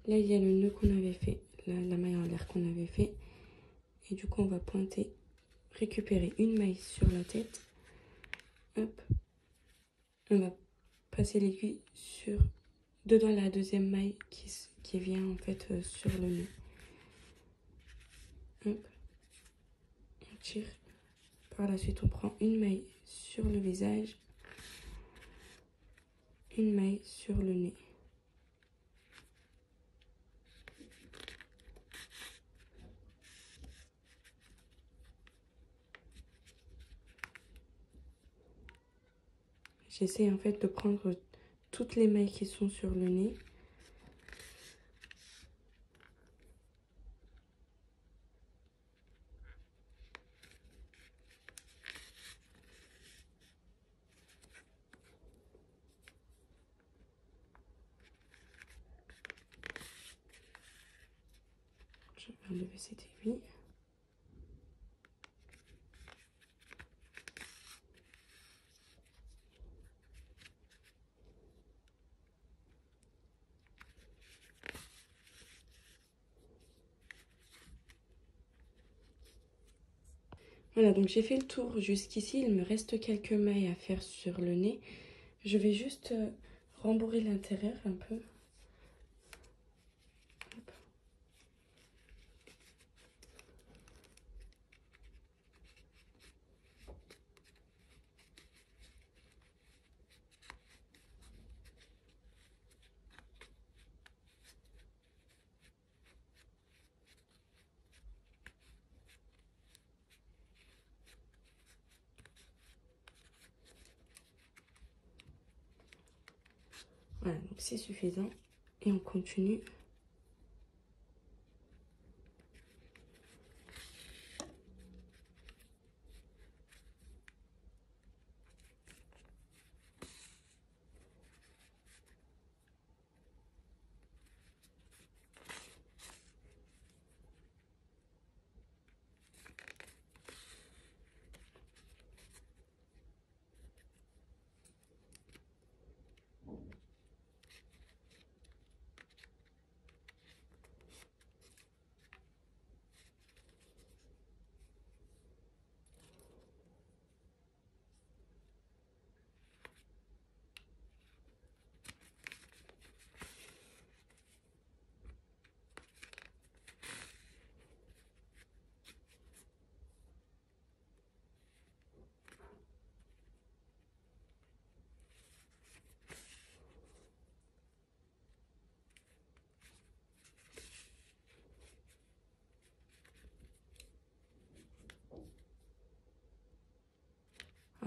Là, il y a le nœud qu'on avait fait, la maille en l'air qu'on avait fait. Et du coup, on va pointer, récupérer une maille sur la tête. Hop. On va passer l'aiguille dedans la deuxième maille qui vient en fait sur le nœud. Hop. On tire. Par la suite, on prend une maille sur le visage, une maille sur le nez. J'essaie en fait de prendre toutes les mailles qui sont sur le nez. Je vais enlever cette aiguille. Voilà, donc j'ai fait le tour jusqu'ici. Il me reste quelques mailles à faire sur le nez. Je vais juste rembourrer l'intérieur un peu. Hop. Voilà, donc c'est suffisant. Et on continue.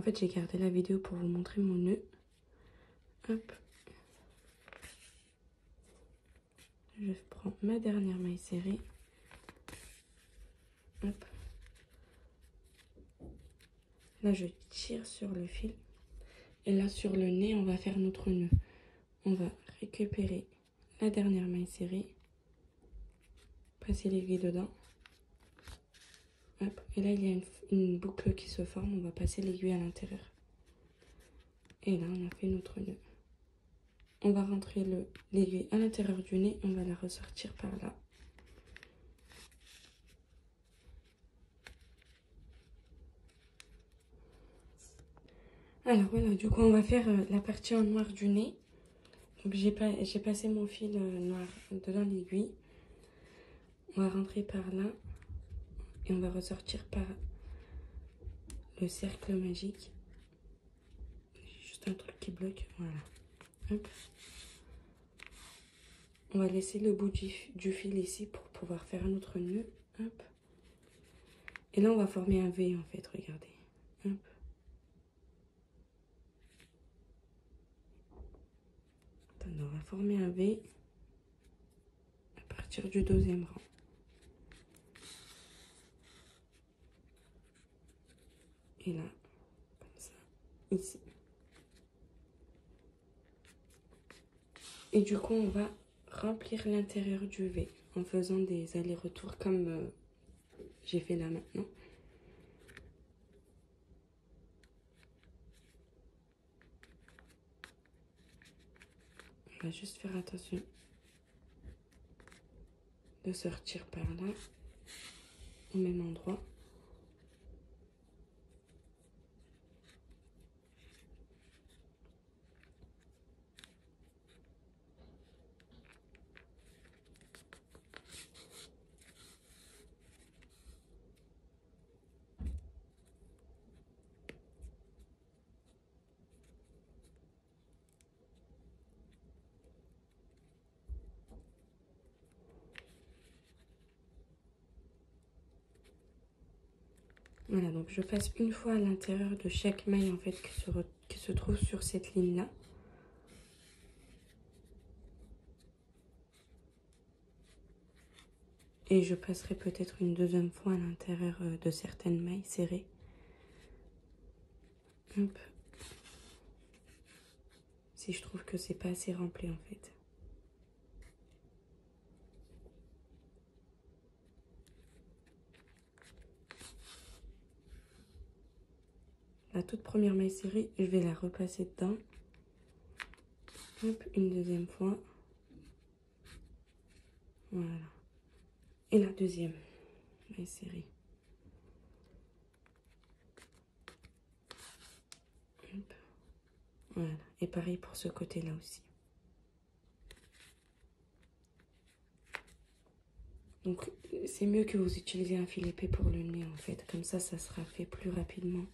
fait, j'ai gardé la vidéo pour vous montrer mon nœud. Hop. Je prends ma dernière maille serrée. Hop. Là, je tire sur le fil. Et là, sur le nez, on va faire notre nœud. On va récupérer la dernière maille serrée. Passer l'aiguille dedans. Hop. Et là, il y a une boucle qui se forme. On va passer l'aiguille à l'intérieur. Et là, on a fait notre nœud. On va rentrer l'aiguille à l'intérieur du nez. On va la ressortir par là. Alors voilà, du coup, on va faire la partie en noir du nez. Donc, j'ai passé mon fil noir dedans l'aiguille. On va rentrer par là. Et on va ressortir par le cercle magique. Juste un truc qui bloque. Voilà. Hop. On va laisser le bout du fil ici pour pouvoir faire un autre nœud. Hop. Et là, on va former un V en fait, regardez. Hop. Attendez, on va former un V à partir du deuxième rang. Et là, comme ça, ici. Et du coup, on va remplir l'intérieur du V en faisant des allers-retours comme j'ai fait là maintenant. On va juste faire attention de sortir par là, au même endroit. Voilà, donc je passe une fois à l'intérieur de chaque maille en fait qui se trouve sur cette ligne-là. Et je passerai peut-être une deuxième fois à l'intérieur de certaines mailles serrées. Hop. Si je trouve que c'est pas assez rempli en fait. La toute première maille serrée, je vais la repasser dedans. Hop, une deuxième fois. Voilà. Et la deuxième maille serrée. Hop. Voilà. Et pareil pour ce côté-là aussi. Donc, c'est mieux que vous utilisiez un fil épais pour le nez en fait. Comme ça sera fait plus rapidement.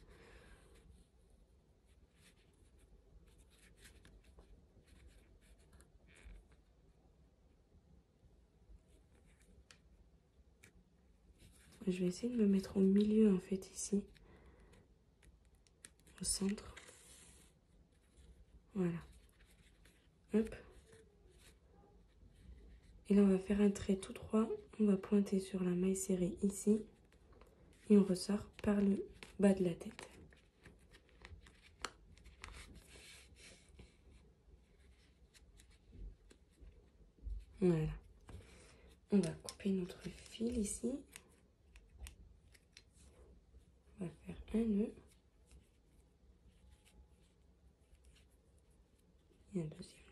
Je vais essayer de me mettre au milieu en fait ici. Au centre. Voilà. Hop. Et là, on va faire un trait tout droit. On va pointer sur la maille serrée ici. Et on ressort par le bas de la tête. Voilà. On va couper notre fil ici. On va faire un nœud. Et un deuxième nœud.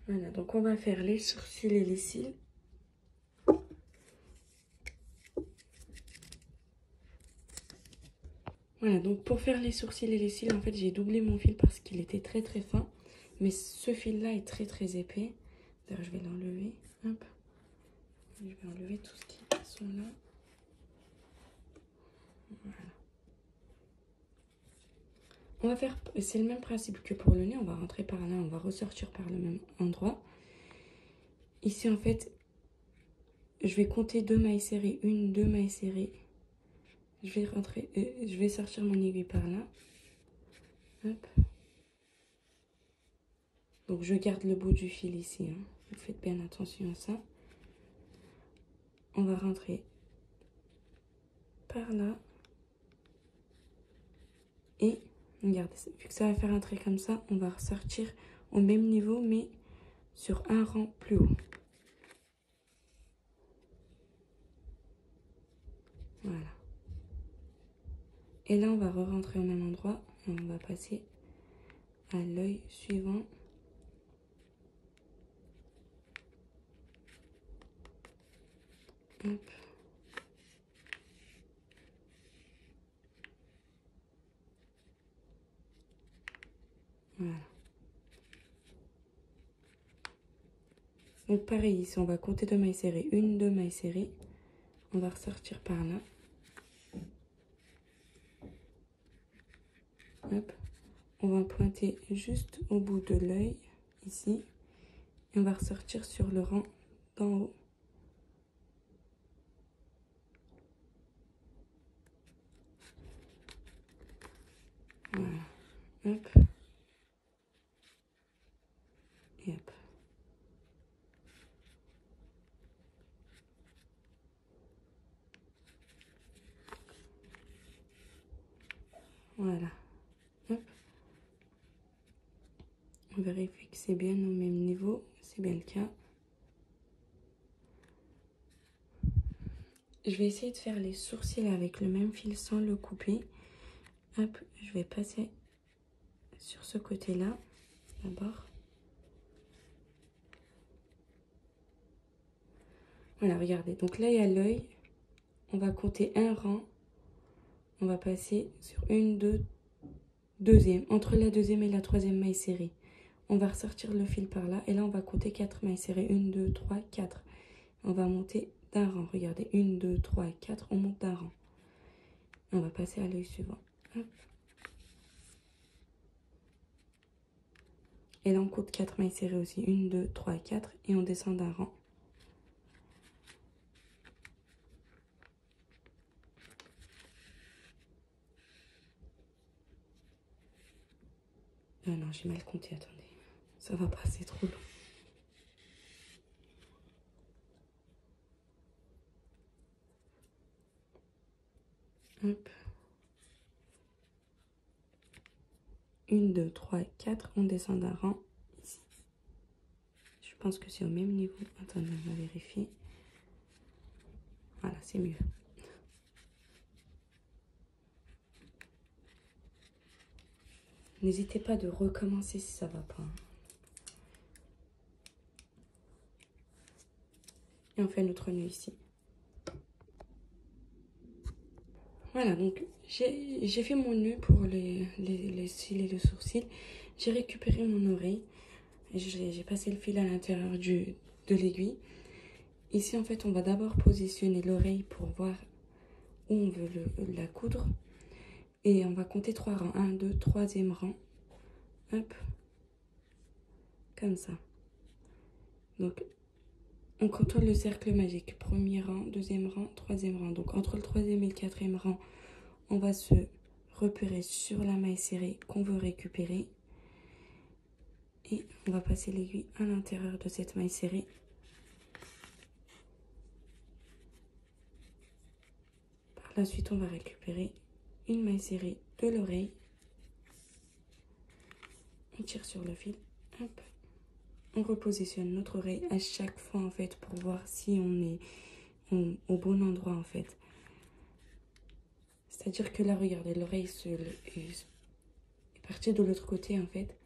Voilà, donc on va faire les sourcils et les cils. Voilà, donc pour faire les sourcils et les cils, en fait, j'ai doublé mon fil parce qu'il était très très fin. Mais ce fil-là est très très épais. D'ailleurs, je vais l'enlever. Hop. Je vais enlever tout ce qui sont là. Voilà. On va faire, c'est le même principe que pour le nez, on va rentrer par là, on va ressortir par le même endroit. Ici, en fait, je vais compter 2 mailles serrées, 1, 2 mailles serrées. Je vais rentrer, je vais sortir mon aiguille par là. Hop. Donc, je garde le bout du fil ici, hein. Vous faites bien attention à ça. On va rentrer par là. Et, regardez, vu que ça va faire un trait comme ça, on va ressortir au même niveau, mais sur un rang plus haut. Voilà. Et là, on va re-rentrer au même endroit. Et on va passer à l'œil suivant. Hop. Voilà. Donc pareil, ici, on va compter 2 mailles serrées. 1, 2 mailles serrées. On va ressortir par là. Hop. On va pointer juste au bout de l'œil, ici. Et on va ressortir sur le rang d'en haut. Voilà. Hop. Et hop. Voilà. Hop. On vérifie que c'est bien au même niveau. C'est bien le cas. Je vais essayer de faire les sourcils avec le même fil sans le couper. Hop, je vais passer sur ce côté-là d'abord. Voilà, regardez. Donc là, il y a l'œil. On va compter un rang. On va passer sur une, deux, deuxième. Entre la deuxième et la troisième maille serrée. On va ressortir le fil par là. Et là, on va compter 4 mailles serrées. 1, 2, 3, 4. On va monter d'un rang. Regardez. 1, 2, 3, 4. On monte d'un rang. On va passer à l'œil suivant. Hop. Et là, on compte 4 mailles serrées aussi. 1, 2, 3, 4. Et on descend d'un rang. Ah non, j'ai mal compté, attendez. Ça va pas, c'est trop long. Hop. 1, 2, 3, 4. On descend d'un rang ici. Je pense que c'est au même niveau. Attendez, on va vérifier. Voilà, c'est mieux. N'hésitez pas de recommencer si ça va pas. Et on fait notre nœud ici. Voilà, donc j'ai fait mon nœud pour les cils et le sourcil. J'ai récupéré mon oreille. J'ai passé le fil à l'intérieur de l'aiguille. Ici, en fait, on va d'abord positionner l'oreille pour voir où on veut la coudre. Et on va compter 3 rangs. 1, 2, troisième rang. Hop. Comme ça. Donc, on contourne le cercle magique. Premier rang, deuxième rang, troisième rang. Donc, entre le troisième et le quatrième rang, on va se repérer sur la maille serrée qu'on veut récupérer. Et on va passer l'aiguille à l'intérieur de cette maille serrée. Par la suite, on va récupérer une maille serrée de l'oreille. On tire sur le fil. Hop. On repositionne notre oreille à chaque fois, en fait, pour voir si on est au bon endroit, en fait. C'est-à-dire que là, regardez, l'oreille est partie de l'autre côté, en fait.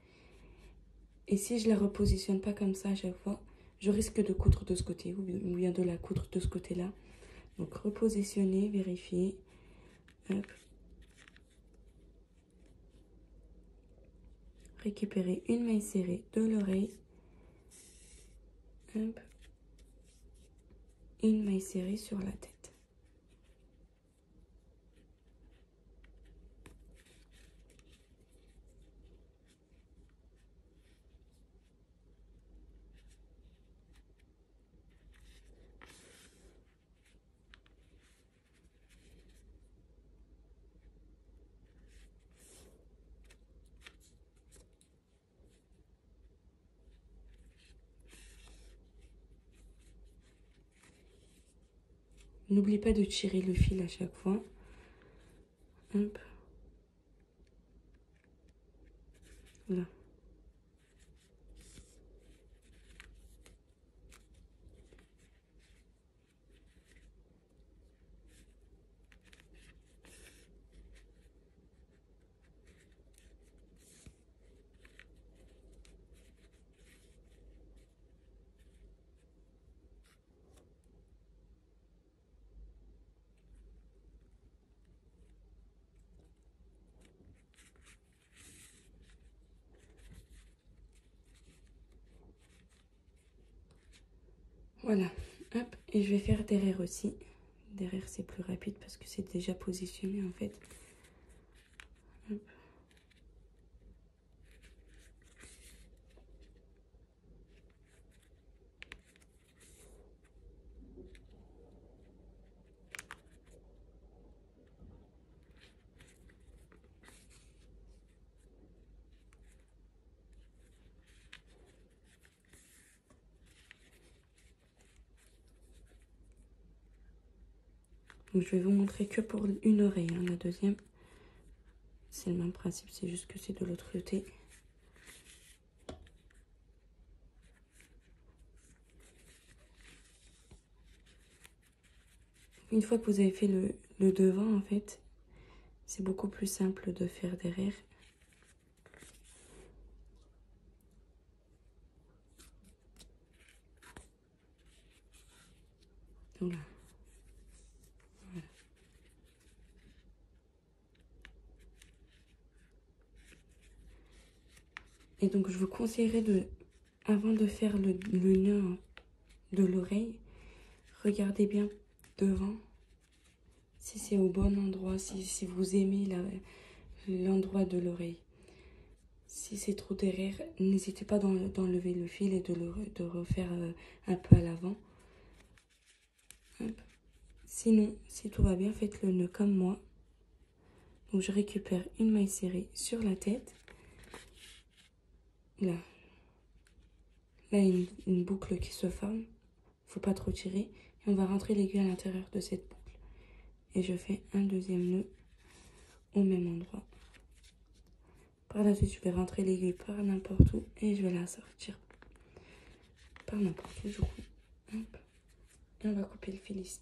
Et si je la repositionne pas comme ça à chaque fois, je risque de coudre de ce côté ou bien de la coudre de ce côté-là. Donc, repositionner, vérifier. Hop. Récupérer une maille serrée de l'oreille. Hop. Une maille serrée sur la tête. N'oublie pas de tirer le fil à chaque fois. Hop. Voilà. Voilà. Hop. Et je vais faire derrière aussi. Derrière, c'est plus rapide parce que c'est déjà positionné en fait. Hop. Donc, je vais vous montrer que pour une oreille. Hein. La deuxième, c'est le même principe, c'est juste que c'est de l'autre côté. Une fois que vous avez fait le devant, en fait, c'est beaucoup plus simple de faire derrière. Voilà. Voilà. Et donc, je vous conseillerais de, avant de faire le nœud de l'oreille, regardez bien devant si c'est au bon endroit, si vous aimez l'endroit de l'oreille. Si c'est trop derrière, n'hésitez pas d'enlever le fil et de refaire un peu à l'avant. Sinon, si tout va bien, faites le nœud comme moi. Donc je récupère une maille serrée sur la tête. Là, il y a une boucle qui se forme. Faut pas trop tirer. Et on va rentrer l'aiguille à l'intérieur de cette boucle. Et je fais un deuxième nœud au même endroit. Par la suite, je vais rentrer l'aiguille par n'importe où et je vais la sortir par n'importe où du coup. Hop. Et on va couper le fil ici.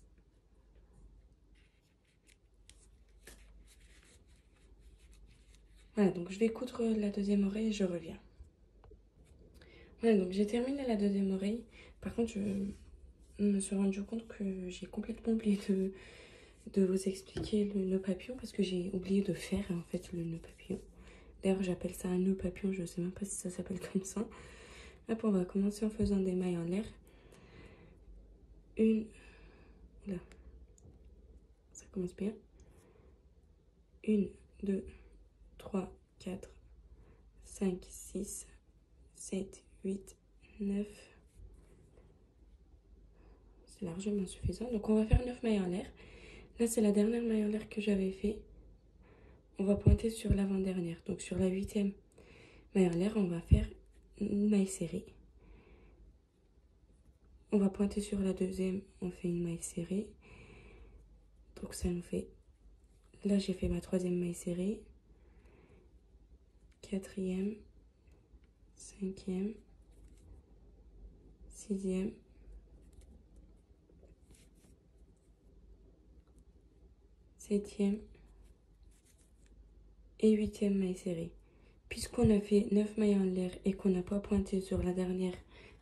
Voilà, donc je vais coudre la deuxième oreille et je reviens. Voilà, donc j'ai terminé la deuxième oreille. Par contre, je me suis rendu compte que j'ai complètement oublié de vous expliquer le nœud papillon parce que j'ai oublié de faire en fait le nœud papillon. D'ailleurs, j'appelle ça un nœud papillon, je ne sais même pas si ça s'appelle comme ça. Hop, on va commencer en faisant des mailles en l'air. Une, là, ça commence bien. 1, 2, 3, 4, 5, 6, 7, 8, 9. C'est largement suffisant. Donc on va faire 9 mailles en l'air. Là, c'est la dernière maille en l'air que j'avais fait. On va pointer sur l'avant-dernière. Donc sur la 8e maille en l'air, on va faire une maille serrée. On va pointer sur la deuxième, on fait une maille serrée. Donc ça nous fait... Là, j'ai fait ma troisième maille serrée. Quatrième, cinquième, sixième, septième et huitième maille serrée. Puisqu'on a fait 9 mailles en l'air et qu'on n'a pas pointé sur la dernière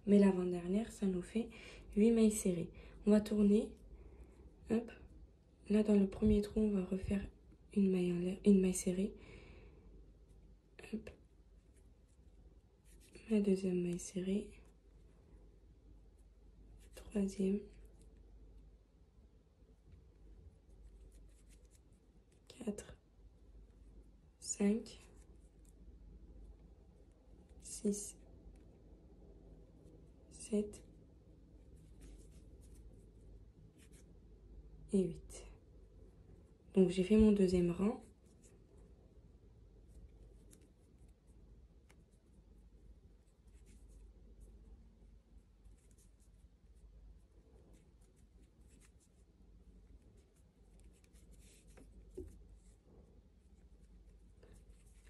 mais l'avant-dernière, ça nous fait 8 mailles serrées. On va tourner. Hop. Là, dans le premier trou, on va refaire une maille en l'air, une maille serrée. Hop. Ma deuxième maille serrée. Troisième. 4, 5, 6, 7 et 8. Donc j'ai fait mon deuxième rang.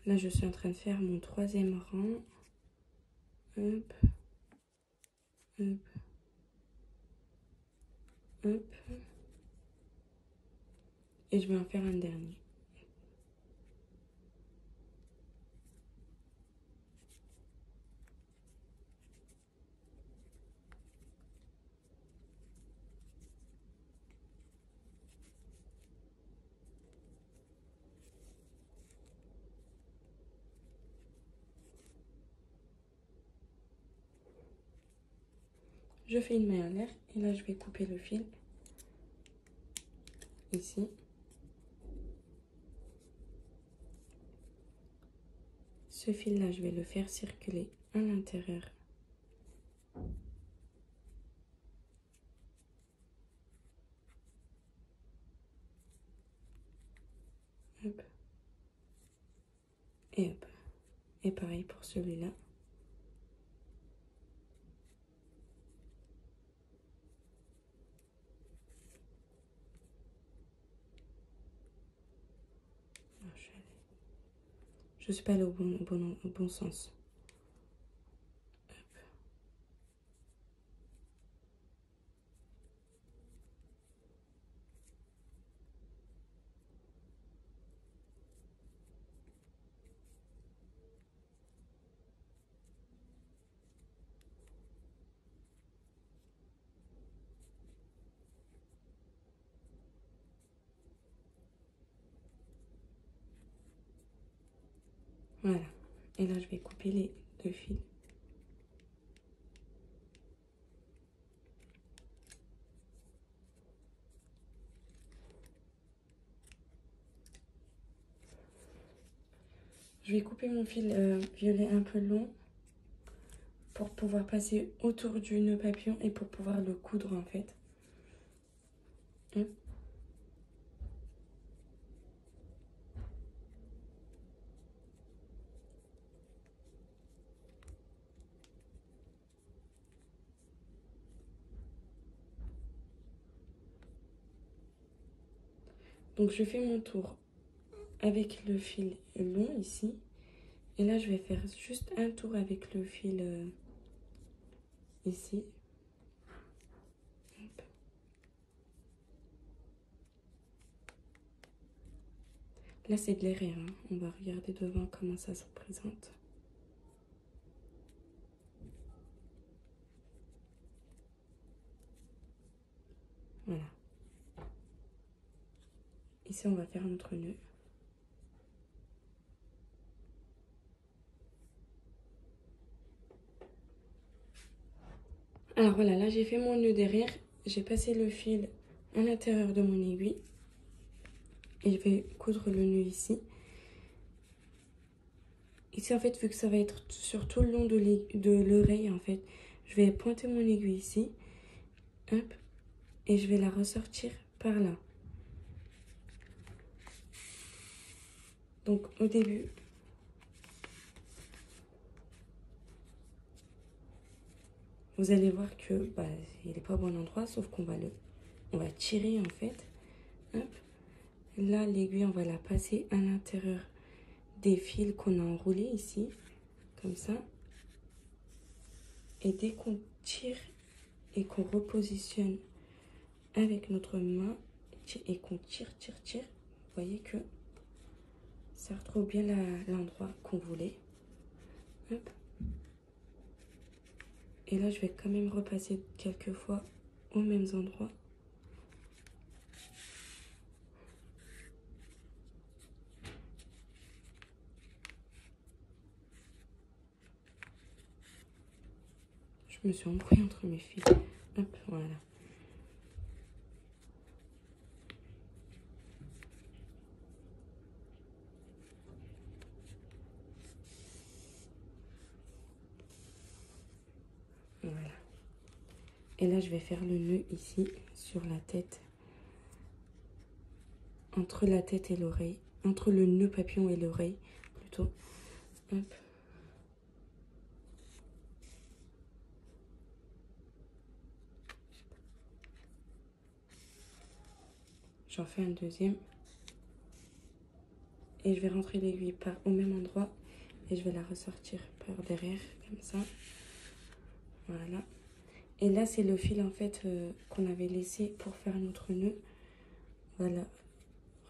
Là, je suis en train de faire mon troisième rang. Hop, hop, hop. Et je vais en faire un dernier. Je fais une main en l'air et là, je vais couper le fil ici. Ce fil-là, je vais le faire circuler à l'intérieur. Hop. Et hop. Et pareil pour celui-là. Je suis pas allée au bon sens. Hop. Voilà. Et là, je vais couper les deux fils. Je vais couper mon fil violet un peu long pour pouvoir passer autour du nœud papillon et pour pouvoir le coudre en fait. Hop. Donc je fais mon tour avec le fil long ici. Et là, je vais faire juste un tour avec le fil ici. Hop. Là, c'est de l'aérien. Hein. On va regarder devant comment ça se présente. Voilà. Ici, on va faire notre nœud. Alors voilà, là j'ai fait mon nœud derrière. J'ai passé le fil à l'intérieur de mon aiguille. Et je vais coudre le nœud ici. Ici, en fait, vu que ça va être sur tout le long de l'oreille, en fait, je vais pointer mon aiguille ici. Hop. Et je vais la ressortir par là. Donc, au début, vous allez voir que il n'est pas au bon endroit, sauf qu'on on va tirer, en fait. Hop. Là, l'aiguille, on va la passer à l'intérieur des fils qu'on a enroulés ici, comme ça. Et dès qu'on tire et qu'on repositionne avec notre main et qu'on tire, vous voyez que ça retrouve bien l'endroit qu'on voulait. Hop. Et là, je vais quand même repasser quelques fois aux mêmes endroits. Je me suis embrouillée entre mes fils. Hop, voilà. Voilà. Et là, je vais faire le nœud ici, sur la tête. Entre la tête et l'oreille. Entre le nœud papillon et l'oreille, plutôt. Hop. J'en fais un deuxième. Et je vais rentrer l'aiguille au même endroit. Et je vais la ressortir par derrière, comme ça. Voilà. Et là, c'est le fil, en fait, qu'on avait laissé pour faire notre nœud. Voilà.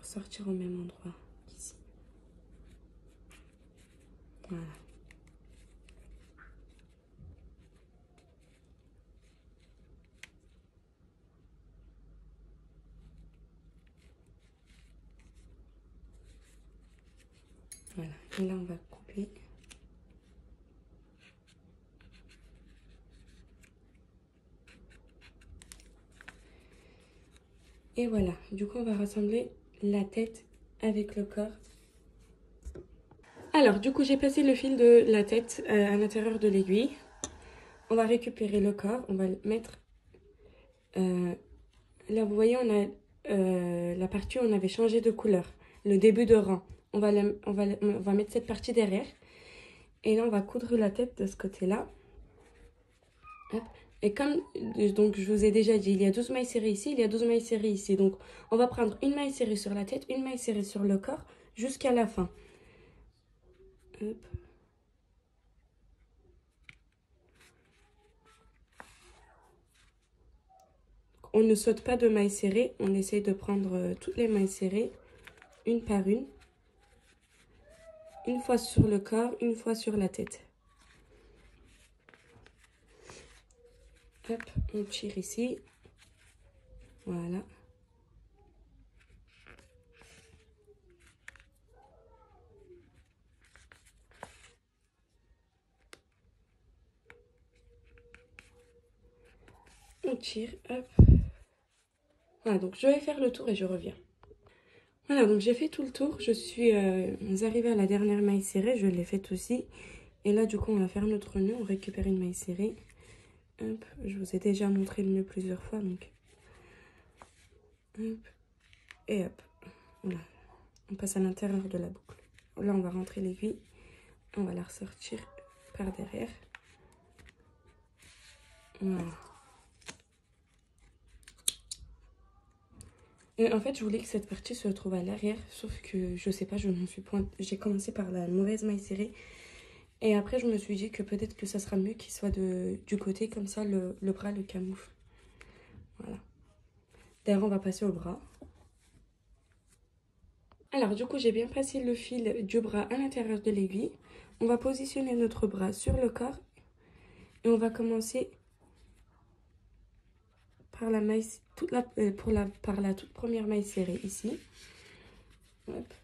Ressortir au même endroit, ici. Voilà. Voilà. Et là, on va couper. Et voilà. Du coup, on va rassembler la tête avec le corps. Alors, du coup, j'ai passé le fil de la tête à l'intérieur de l'aiguille. On va récupérer le corps. On va le mettre... là, vous voyez, on a la partie où on avait changé de couleur. Le début de rang. On va mettre cette partie derrière. Et là, on va coudre la tête de ce côté-là. Hop. Et comme donc, je vous ai déjà dit, il y a 12 mailles serrées ici, il y a 12 mailles serrées ici. Donc, on va prendre une maille serrée sur la tête, une maille serrée sur le corps, jusqu'à la fin. Hop. On ne saute pas de mailles serrées, on essaye de prendre toutes les mailles serrées, une par une. Une fois sur le corps, une fois sur la tête. Hop, on tire ici. Voilà. On tire, hop. Voilà, donc je vais faire le tour et je reviens. Voilà, donc j'ai fait tout le tour. Je suis arrivée à la dernière maille serrée, je l'ai faite aussi. Et là, du coup, on va faire notre nœud. On récupère une maille serrée. Hop, je vous ai déjà montré le nœud plusieurs fois, donc. Hop, et hop. Voilà. On passe à l'intérieur de la boucle. Là, on va rentrer l'aiguille. On va la ressortir par derrière. Voilà. Et en fait, je voulais que cette partie se retrouve à l'arrière, sauf que je sais pas, je m'en suis point. J'ai commencé par la mauvaise maille serrée. Et après, je me suis dit que peut-être que ça sera mieux qu'il soit du côté, comme ça, le bras le camoufle. Voilà. D'ailleurs, on va passer au bras. Alors, du coup, j'ai bien passé le fil du bras à l'intérieur de l'aiguille. On va positionner notre bras sur le corps. Et on va commencer par la maille, par la toute première maille serrée ici. Hop.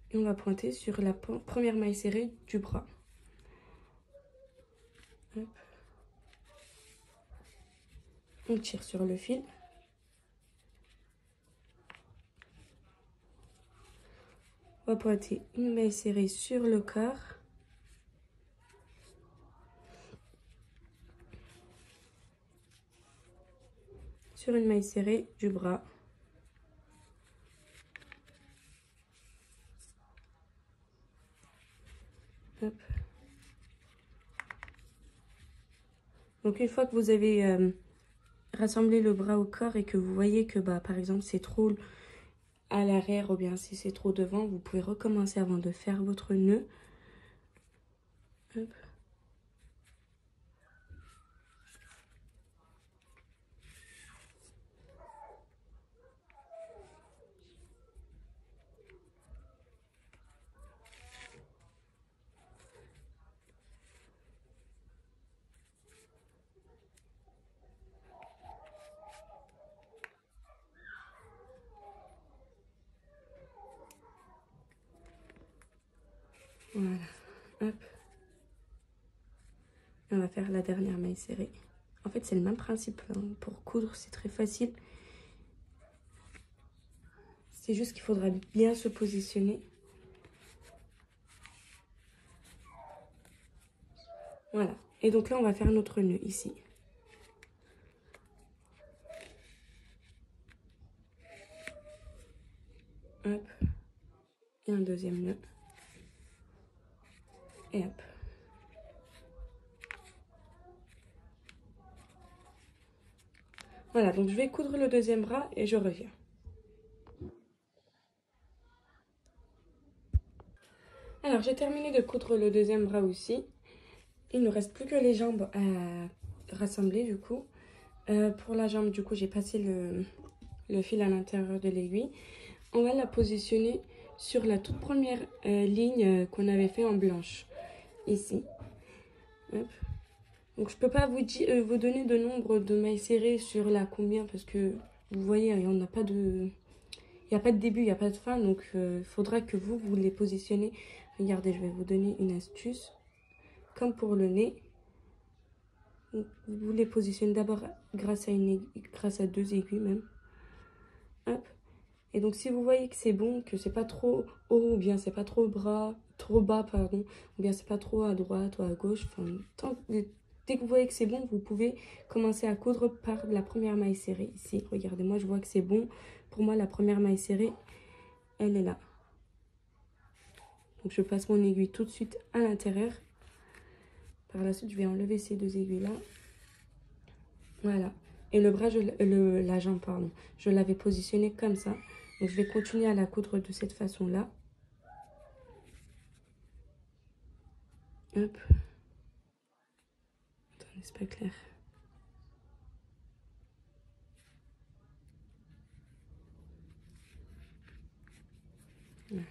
Et on va pointer sur la première maille serrée du bras. Hop. On tire sur le fil. On va pointer une maille serrée sur le corps. Sur une maille serrée du bras. Hop. Donc une fois que vous avez rassemblé le bras au corps et que vous voyez que par exemple c'est trop à l'arrière ou bien si c'est trop devant, vous pouvez recommencer avant de faire votre nœud. Hop. Voilà. Hop. On va faire la dernière maille serrée. En fait, c'est le même principe. Hein. Pour coudre, c'est très facile. C'est juste qu'il faudra bien se positionner. Voilà. Et donc là, on va faire notre nœud ici. Hop. Et un deuxième nœud. Et hop. Voilà, donc je vais coudre le deuxième bras et je reviens. Alors, j'ai terminé de coudre le deuxième bras aussi. Il ne reste plus que les jambes à rassembler du coup. Pour la jambe, du coup, j'ai passé le fil à l'intérieur de l'aiguille. On va la positionner sur la toute première ligne qu'on avait fait en blanche. Ici. Hop. Donc, je ne peux pas vous donner de nombre de mailles serrées sur la combien parce que vous voyez, il n'y a pas de début, il n'y a pas de fin. Donc, il faudra que vous les positionnez. Regardez, je vais vous donner une astuce. Comme pour le nez. Vous les positionnez d'abord grâce à deux aiguilles même. Hop. Et donc, si vous voyez que c'est bon, que c'est pas trop haut, ou bien c'est pas trop bas, pardon, ou bien c'est pas trop à droite ou à gauche, enfin, dès que vous voyez que c'est bon, vous pouvez commencer à coudre par la première maille serrée. Ici, regardez, moi, je vois que c'est bon. Pour moi, la première maille serrée, elle est là. Donc, je passe mon aiguille tout de suite à l'intérieur. Par la suite, je vais enlever ces deux aiguilles-là. Voilà. Et le bras, la jambe, pardon, je l'avais positionné comme ça. Donc, je vais continuer à la coudre de cette façon-là. Hop. Attendez, c'est pas clair. Voilà.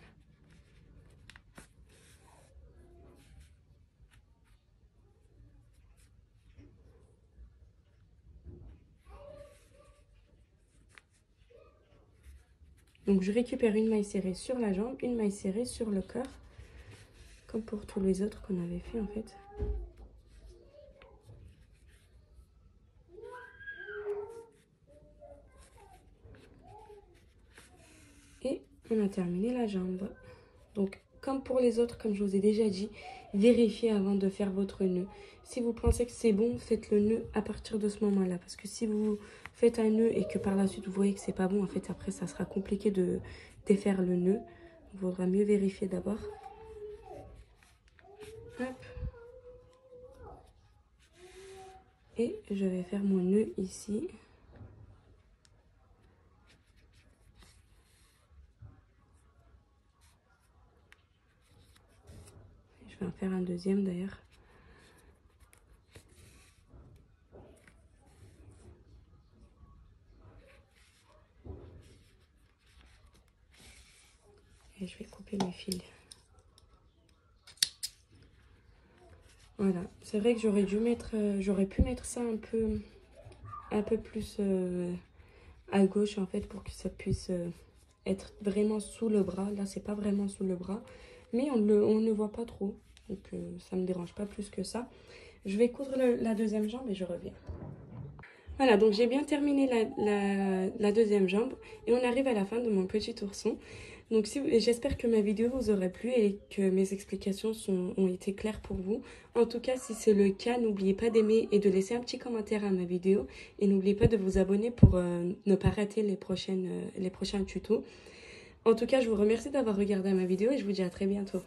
Donc, je récupère une maille serrée sur la jambe, une maille serrée sur le corps. Comme pour tous les autres qu'on avait fait, en fait. Et on a terminé la jambe. Donc, comme pour les autres, comme je vous ai déjà dit, vérifiez avant de faire votre nœud. Si vous pensez que c'est bon, faites le nœud à partir de ce moment-là. Parce que si vous faites un nœud et que par la suite, vous voyez que c'est pas bon, en fait, après, ça sera compliqué de défaire le nœud. Il vaudra mieux vérifier d'abord. Hop. Et je vais faire mon nœud ici. Je vais en faire un deuxième d'ailleurs. Et je vais couper mes fils. Voilà, c'est vrai que j'aurais pu mettre ça un peu plus à gauche en fait pour que ça puisse être vraiment sous le bras. Là, c'est pas vraiment sous le bras, mais on ne voit pas trop, donc ça me dérange pas plus que ça. Je vais coudre la deuxième jambe et je reviens. Voilà, donc j'ai bien terminé la deuxième jambe et on arrive à la fin de mon petit ourson. Donc j'espère que ma vidéo vous aura plu et que mes explications ont été claires pour vous. En tout cas, si c'est le cas, n'oubliez pas d'aimer et de laisser un petit commentaire à ma vidéo. Et n'oubliez pas de vous abonner pour ne pas rater les prochains tutos. En tout cas, je vous remercie d'avoir regardé ma vidéo et je vous dis à très bientôt.